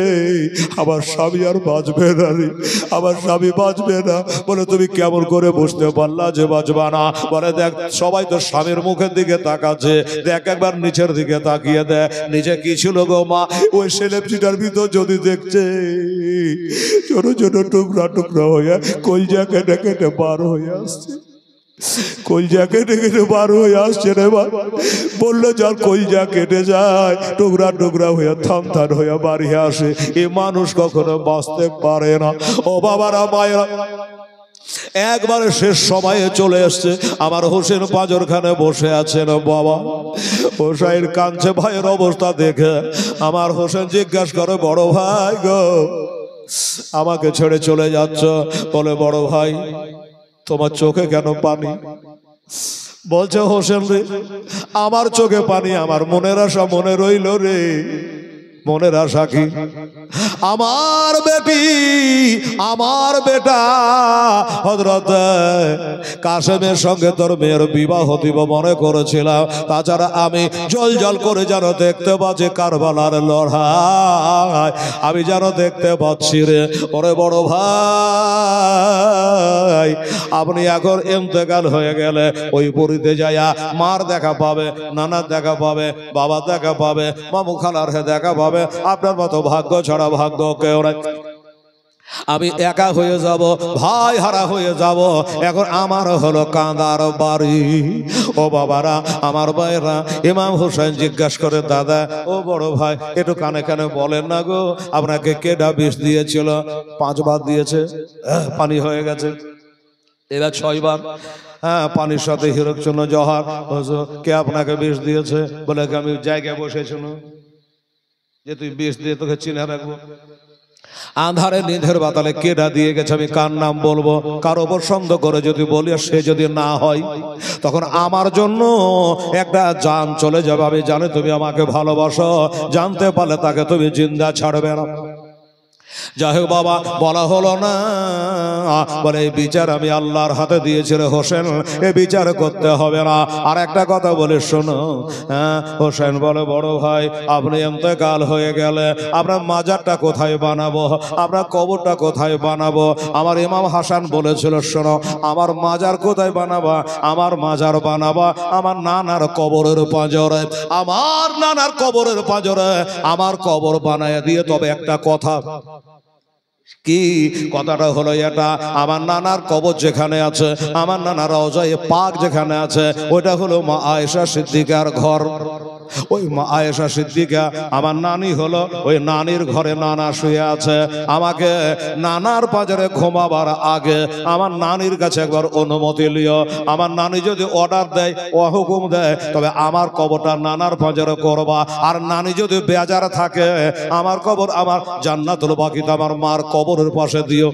আমার স্বামী আর বাঁচবে না রে, আমার স্বামী বাঁচবে না। বলে তুমি কেমন করে বুঝতে পারলা যে বাঁচবা না? বলে দেখ সবাই তো স্বামীর মুখের দিকে তাকাচ্ছে, দেখ একবার নিচের দিকে তাকিয়ে দেখ, নিচে কি ছিল গো মা? ওই সেলেবচিটার ভিতর যদি দেখছে ছোট ছোট টুকরা টুকরা হয়ে কলজা কেটে কেটে বার হয়ে আসছে, কলজা কেটে কেটে বার হয়ে আসছে রে বা। বললো যার কলজা কেটে যায় টুকরা টুকরা হয়ে থান থান হয়ে বাড়ি আসে, এ মানুষ কখনো বাঁচতে পারে না। ও বাবারা মায়েরা, একবারে শেষ সময়ে চলে এসছে। আমার হোসেন পাঁজরখানে বসে আছেন বাবা, হোসাইন কাঁদছে ভাইয়ের অবস্থা দেখে। আমার হোসেন জিজ্ঞাসা করে, বড় ভাই গো আমাকে ছেড়ে চলে যাচ্ছ? বলে বড় ভাই তোমার চোখে কেন পানি? বলছে হোসেন রে আমার চোখে পানি, আমার মনের আশা মনে রইল রে। মনের আশা কি? আমার বেটি, আমার বেটা হযরত কাসেমের সঙ্গে তোর মেয়ের বিবাহ দিব মনে করেছিলাম। তাছাড়া আমি জল জল করে যেন দেখতে পাচ্ছি কারবালার লড়াই, আমি যেন দেখতে পাচ্ছি রে। ওরে বড় ভাই আপনি এখন ইন্তেকাল হয়ে গেলে ওই পুরীতে যাইয়া মার দেখা পাবে, নানার দেখা পাবে, বাবার দেখা পাবে, মামু খালার দেখা পাবে। আপনার মতো ভাগ্য ছাড়া ভাগ্য কেউ নাই। আমি একা হয়ে যাব, ভাই হারা হয়ে যাব। এখন আমার হলো কাঁদার বাড়ি। ও বাবারা আমার ভাইরা, ইমাম হোসেন জিজ্ঞাসা করে, দাদা ও বড় ভাই একটু কানে কানে বলেন না গো, আপনাকে কেডা বিষ দিয়েছিল? 5 বার দিয়েছে, পানি হয়ে গেছে। এবার 6 বার। হ্যাঁ, পানির সাথে হিরকচন্ন জহর। কে আপনাকে বিষ দিয়েছে? বলে আমি জায়গায় বসেছিল যে তুই বিষ দিয়ে তোকে চিনে রাখবো। আধারে নিধের বাতালে কেডা দিয়ে গেছে, আমি কার নাম বলবো? কার ওপর সন্দেহ করে যদি বলি, সে যদি না হয় তখন আমার জন্য একটা জান চলে যাবে। আমি জানি তুমি আমাকে ভালোবাসো, জানতে পারলে তাকে তুমি জিন্দা ছাড়বে না। যাই হোক বাবা, বলা হলো না, বলে এই বিচার আমি আল্লাহর হাতে দিয়েছি রে হোসেন, এ বিচার করতে হবে না। আর একটা কথা বলে শোনো। হোসেন বলে, বড় ভাই আপনি ইন্তেকাল হয়ে গেলে আপনার মাজারটা কোথায় বানাবো, আপনার কবরটা কোথায় বানাবো? আমার ইমাম হাসান বলেছিল, শোনো আমার মাজার কোথায় বানাবা? আমার মাজার বানাবা আমার নানার কবরের পাঁজরে, আমার নানার কবরের পাঁজরে আমার কবর বানায় দিয়ে। তবে একটা কথা, কি কথাটা হলো এটা, আমার নানার কবর যেখানে আছে, আমার নানার রওজায়ে পাক যেখানে আছে, ওইটা হলো মা আয়েশা সিদ্দিকার ঘর। ওই মা আয়েশা সিদ্দিকা আমার নানি হলো, ওই নানির ঘরে নানা শুয়ে আছে। আমাকে নানার পাঁজরে ঘুমাবার আগে আমার নানির কাছে একবার অনুমতি লিও। আমার নানি যদি অর্ডার দেয়, হুকুম দেয়, তবে আমার কবরটা নানার পাঁজরে করবা। আর নানি যদি বেজার থাকে, আমার কবর আমার জান্নাতুল বাকিতে আমার মার কবরের পাশে দিও।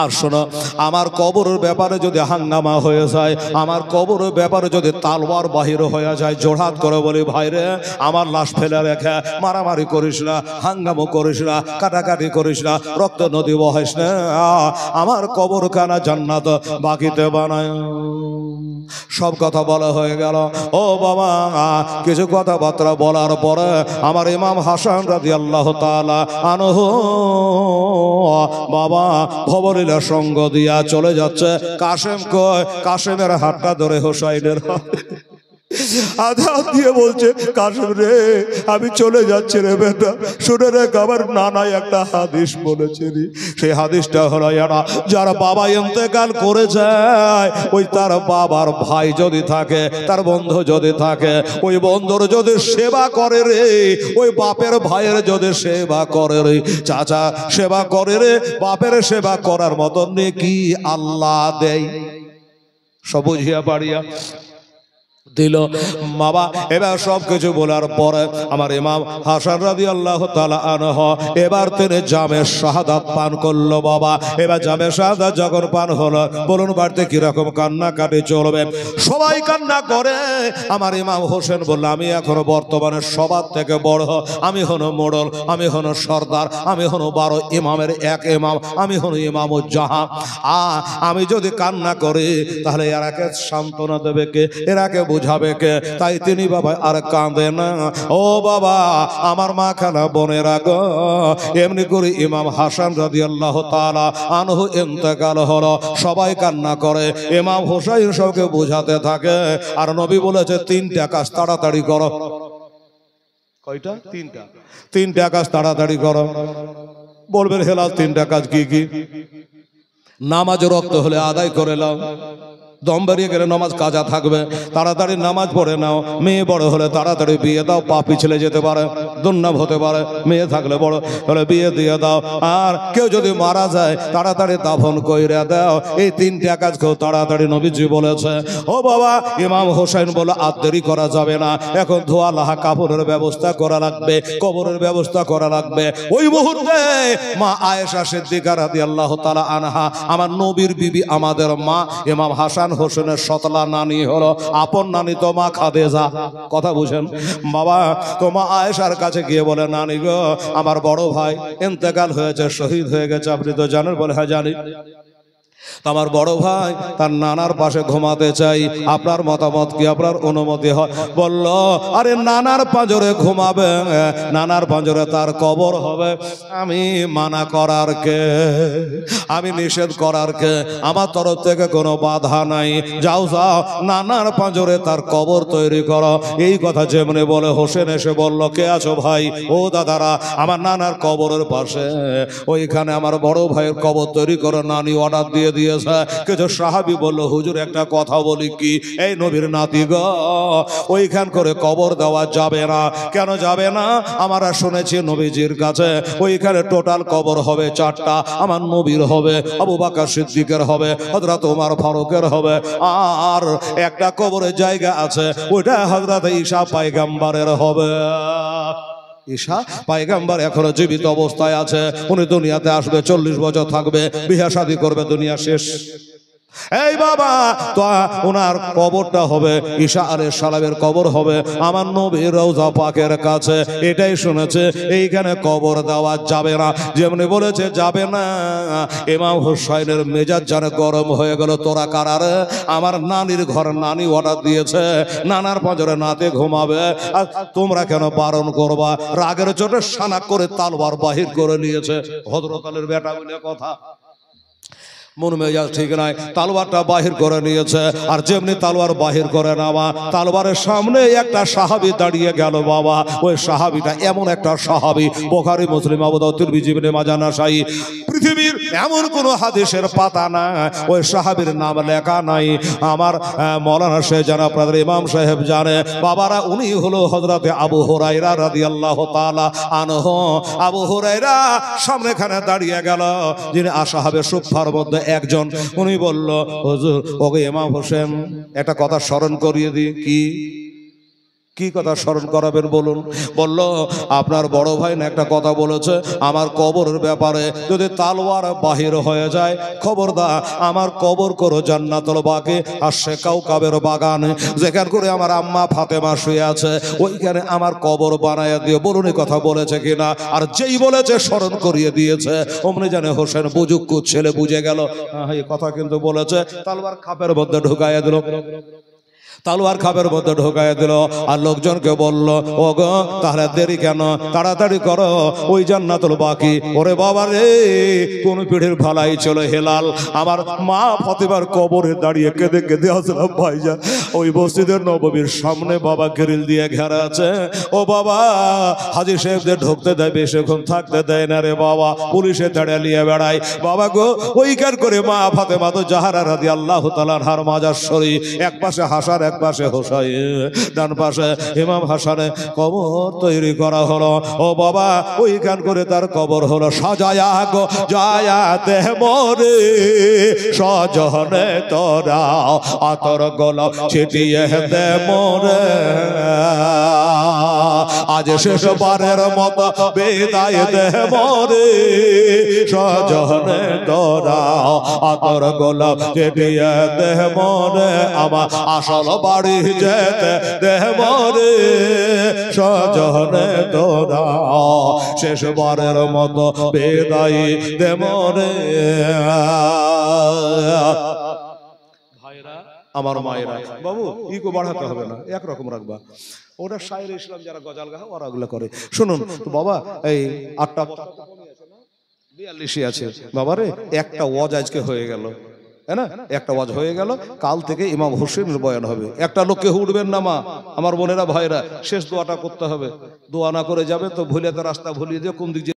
আর শোনো, আমার কবরের ব্যাপারে যদি হাঙ্গামা হয়ে যায়, আমার কবরের ব্যাপারে যদি তালওয়ার বাহির হয়ে যায়, জোড়হাত করে বলি, ভাইরে আমার লাশ ফেলে রেখে মারামারি করিস না, হাঙ্গামো করিস না, কাটাকাটি করিস না, রক্ত নদী বহাইস না, আমার কবর খানা জান্নাত বাকিতে বানায়। সব কথা বলা হয়ে গেল। ও বাবা, কিছু কথাবার্তা বলার পরে আমার ইমাম হাসান রাদিয়াল্লাহু তাআলা আনহু বাবা ভবলীলা সঙ্গ দিয়া চলে যাচ্ছে। কাশেম কয়, কাশেমের হাতটা ধরে হোসাইনের আধা দিয়ে বলছে, কাশেম রে আমি চলে যাচ্ছি রে বেটা, শুনে রে আমার নানাই একটা হাদিস বলেছে রে। সেই হাদিসটা হলো এরা, যারা বাবা ইন্তেকাল করে যায়, ওই তার বাবার ভাই যদি থাকে, তার বন্ধু যদি থাকে, ওই বন্ধুর যদি সেবা করে রে, ওই বাপের ভাইয়ের যদি সেবা করে রে, চাচা সেবা করে রে, বাপের সেবা করার মতো নেকি আল্লাহ দেয়। সব বুঝিয়া পারিয়া দিল বাবা। এবার সব কিছু বলার পরে আমার ইমাম হাসান রাদিয়াল্লাহু তাআলা আনহু এবার তিনি জামে শাহাদাত পান করলো বাবা। এবার জামে শাহাদাত যখন পান হলো, বলুন বাড়িতে কিরকম কান্না কাটি চলবে? সবাই কান্না করে। আমার ইমাম হোসেন বলল, আমি এখনো বর্তমানে সবার থেকে বড়, আমি হলো মোড়ল, আমি হলো সর্দার, আমি হলো 12 ইমামের এক ইমাম, আমি হলো ইমামুজ্জাহান। আমি যদি কান্না করি তাহলে এরাকে সান্ত্বনা দেবে কে, এরাকে বুঝাবে কে? তাই তিনি বাবা আর কাঁদে না। ও বাবা, আমার মা খানা বোনেরা গো, এমনি করে ইমাম হাসান রাদিয়াল্লাহু তাআলা আনহু ইন্তেকাল হলো, সবাই কান্না করে। ইমাম হোসাইন সবকে বোঝাতে থাকে। আর নবী বলেছে 3টা কাজ তাড়াতাড়ি করো। কয়টা? 3টা। 3টা কাজ তাড়াতাড়ি করো। বলবেন হেলাল 3টা কাজ কি কি? নামাজ রক্ত হলে আদায় করে নাও, দম বেরিয়ে গেলে নামাজ কাজা থাকবে, তাড়াতাড়ি নামাজ পড়ে নাও। মেয়ে বড় হলে তাড়াতাড়ি বিয়ে দাও, পা পিছলে যেতে পারে, দুর্নাম হতে পারে। মেয়ে থাকলে বড় হলে বিয়ে দিয়ে দাও। আর কেউ যদি মারা যায় তাড়াতাড়ি দাফন কইরা দাও। এই 3টা কাজ কেউ তাড়াতাড়ি নবীজি বলেছে। ও বাবা, ইমাম হোসেন বলে আর দেরি করা যাবে না, এখন ধোয়া লাহা কাপড়ের ব্যবস্থা করা লাগবে, কবরের ব্যবস্থা করা লাগবে। ওই মুহূর্তে মা আয়েশা সিদ্দিকা রাদিয়াল্লাহু তাআলা আনহা, আমার নবীর বিবি, আমাদের মা ইমাম হাসান হোসেনের সতলা নানি হলো আপন নানি তো মা খাদেজা। কথা বুঝেন বাবা? তো মা আয়েশার কাছে গিয়ে বলে, নানি গো, আমার বড় ভাই ইন্তেকাল হয়েছে, শহীদ হয়ে গেছে, আপনি তো জানেন? বলে, হ্যাঁ জানি। আমার বড় ভাই তার নানার পাশে ঘুমাতে চাই, আপনার মতামত কি, আপনার অনুমতি হয়? বলল, আরে নানার পাঁজরে ঘুমাবে, নানার পাঁজরে তার কবর হবে, আমি মানা করার কে, আমি নিষেধ করার কে? আমার তরফ থেকে কোনো বাধা নাই, যাও যাও নানার পাঁজরে তার কবর তৈরি করো। এই কথা যেমনি বলে হোসেন এসে বলল, কে আছো ভাই? ও দাদারা, আমার নানার কবরের পাশে ওইখানে আমার বড় ভাইয়ের কবর তৈরি করো, নানি অর্ডার দিয়ে দিয়েছে। কিছু সাহাবী বলল, হুজুর একটা কথা বলি কি, এই নবীর নাতি গো, ওইখান করে কবর দেওয়া যাবে না। কেন যাবে না? আমরা শুনেছি নবীজির কাছে ওইখানে টোটাল কবর হবে 4টা। আমার নবীর হবে, আবু বকর সিদ্দিকের হবে, হযরত ওমর ফারুকের হবে, আর একটা কবরের জায়গা আছে, ওইটা হযরত ঈসা পয়গম্বরের হবে। ঈসা পয়গম্বর এখনো জীবিত অবস্থায় আছে, উনি দুনিয়াতে আসবে, 40 বছর থাকবে, বিয়ে শাদী করবে, দুনিয়া শেষ। এই বাবা, তো ওনার কবরটা হবে, ঈসা আলাইহিস সালামের কবর হবে আমার নবীর রওজা পাকের কাছে। এটাই শুনেছে, এইখানে কবর দেওয়া যাবে না। যেমনি বলেছে যাবে না, ইমাম হুসাইনের মেজাজ জানে গরম হয়ে গেল। তোরা কারারে? আমার নানির ঘর, নানি অর্ডার দিয়েছে নানার পাঁজরে নাতে ঘুমাবে, আর তোমরা কেন বারণ করবা? রাগের চোটে সানা করে তালবার বাহির করে নিয়েছে। হযরত আলীর বেটা বলে কথা। মন মেজাজ ঠিক নাই, তালওয়ারটা বাহির করে নিয়েছে। আর যেমনি তালওয়ার বাহির করে নেওয়া, তালওয়ারের সামনে একটা সাহাবী দাঁড়িয়ে গেল বাবা। ওই সাহাবীটা এমন একটা সাহাবী, বুখারী, মুসলিম, আবু দাউদ, তিরমিজি, ইবনে মাজাহ, নাসাঈ, পৃথিবীর এমন কোন হাদিসের পাতা না ওই সাহাবীর নাম লেখা নাই। আমার মাওলানা শেখ জান, আপনাদের ইমাম সাহেব জানে বাবারা, উনি হলো হযরতে আবু হুরায়রা রাদিয়াল্লাহু তাআলা আনহু। আবু হুরায়রা সামনেখানে দাঁড়িয়ে গেল, যিনি আসহাবে সুফফার মধ্যে একজন। উনি বলল, হুজুর, ওকে ইমাম হোসেন, একটা কথা স্মরণ করিয়ে দিই। কি কথা স্মরণ করাবেন বলুন? বলল, আপনার বড় ভাই না একটা কথা বলেছে আমার কবরের ব্যাপারে, যদি তালওয়ার বাহির হয়ে যায় খবরদার আমার কবর করো জান্নাতুল বাকি আর সে কাউকাবের বাগানে, যেখান করে আমার আম্মা ফাতেমা শুয়ে আছে ওইখানে আমার কবর বানায় দিও। বলুন এই কথা বলেছে কিনা? আর যেই বলেছে স্মরণ করিয়ে দিয়েছে, অমনি জানে হোসেন বুজুক্কু ছেলে বুঝে গেল এই কথা কিন্তু বলেছে। তালওয়ার খাপের মধ্যে ঢুকাইয়া দিল, তালওয়ার খাপের মধ্যে ঢোকায় দিল। আর লোকজনকে বলল, ও গো, তাহলে দেরি কেন, তাড়াতাড়ি করো ওই জান্নাতুল বাকি। ওরে বাবা রে, কোন পিঠের ভালাই চলে হেলাল। আমার মা ফাতেমার কবরে দাঁড়িয়ে কেঁদে কেঁদে আসলাম ভাইজান। ওই মসজিদের নববীর সামনে বাবা গ্রিল দিয়ে ঘেরা আছে। ও বাবা, হাজী সাহেবদের ঢুকতে দেয়, বেশিক্ষণ থাকতে দেয় না রে বাবা, পুলিশে দাঁড়িয়ে নিয়ে বেড়ায়। বাবা গো, ওইখান করে মা ফাতেমা তো জাহরা রাদিয়াল্লাহু তাআলা আনহার মাজার শরীফ, এক পাশে হাসান, এক পাশে হোসাইন, ডান পাশে ইমাম হাসানের কবর তৈরি করা হলো। ও বাবা, ওইখান করে তার কবর হলো সাজায়া গো জায়াতে মোরে সজনে তোরা আতর গোলাপ ছিটিয়ে দে মোরে, আজ শেষবারের মতো বিদায় দে মোরে সজনে তোরা আতর গোলাপ ছিটিয়ে দে মোরে, আমার আসল বাড়ি যেতে দে মোরে সজনে তোরা শেষবারের মতো বিদায় দে মোরে। আমার মায়েরা, বাবু ইকো বাড়াতে হবে না, একরকম রাখবা। ওটা শায়ের ইসলাম যারা গজাল গায় ওরা ওগুলো করে। শুনুন তো বাবা, এই 8টা 42 আছে বাবারে, একটা ওয়াজ আজকে হয়ে গেল, হ্যাঁ না, একটা ওয়াজ হয়ে গেল। কাল থেকে ইমাম হোসেনের বয়ান হবে। একটা লোককে উঠবেন না মা, আমার বোনেরা ভাইরা, শেষ দোয়াটা করতে হবে। দোয়া না করে যাবে তো ভুলে রাস্তা ভুলিয়ে দিয়ে কোন দিক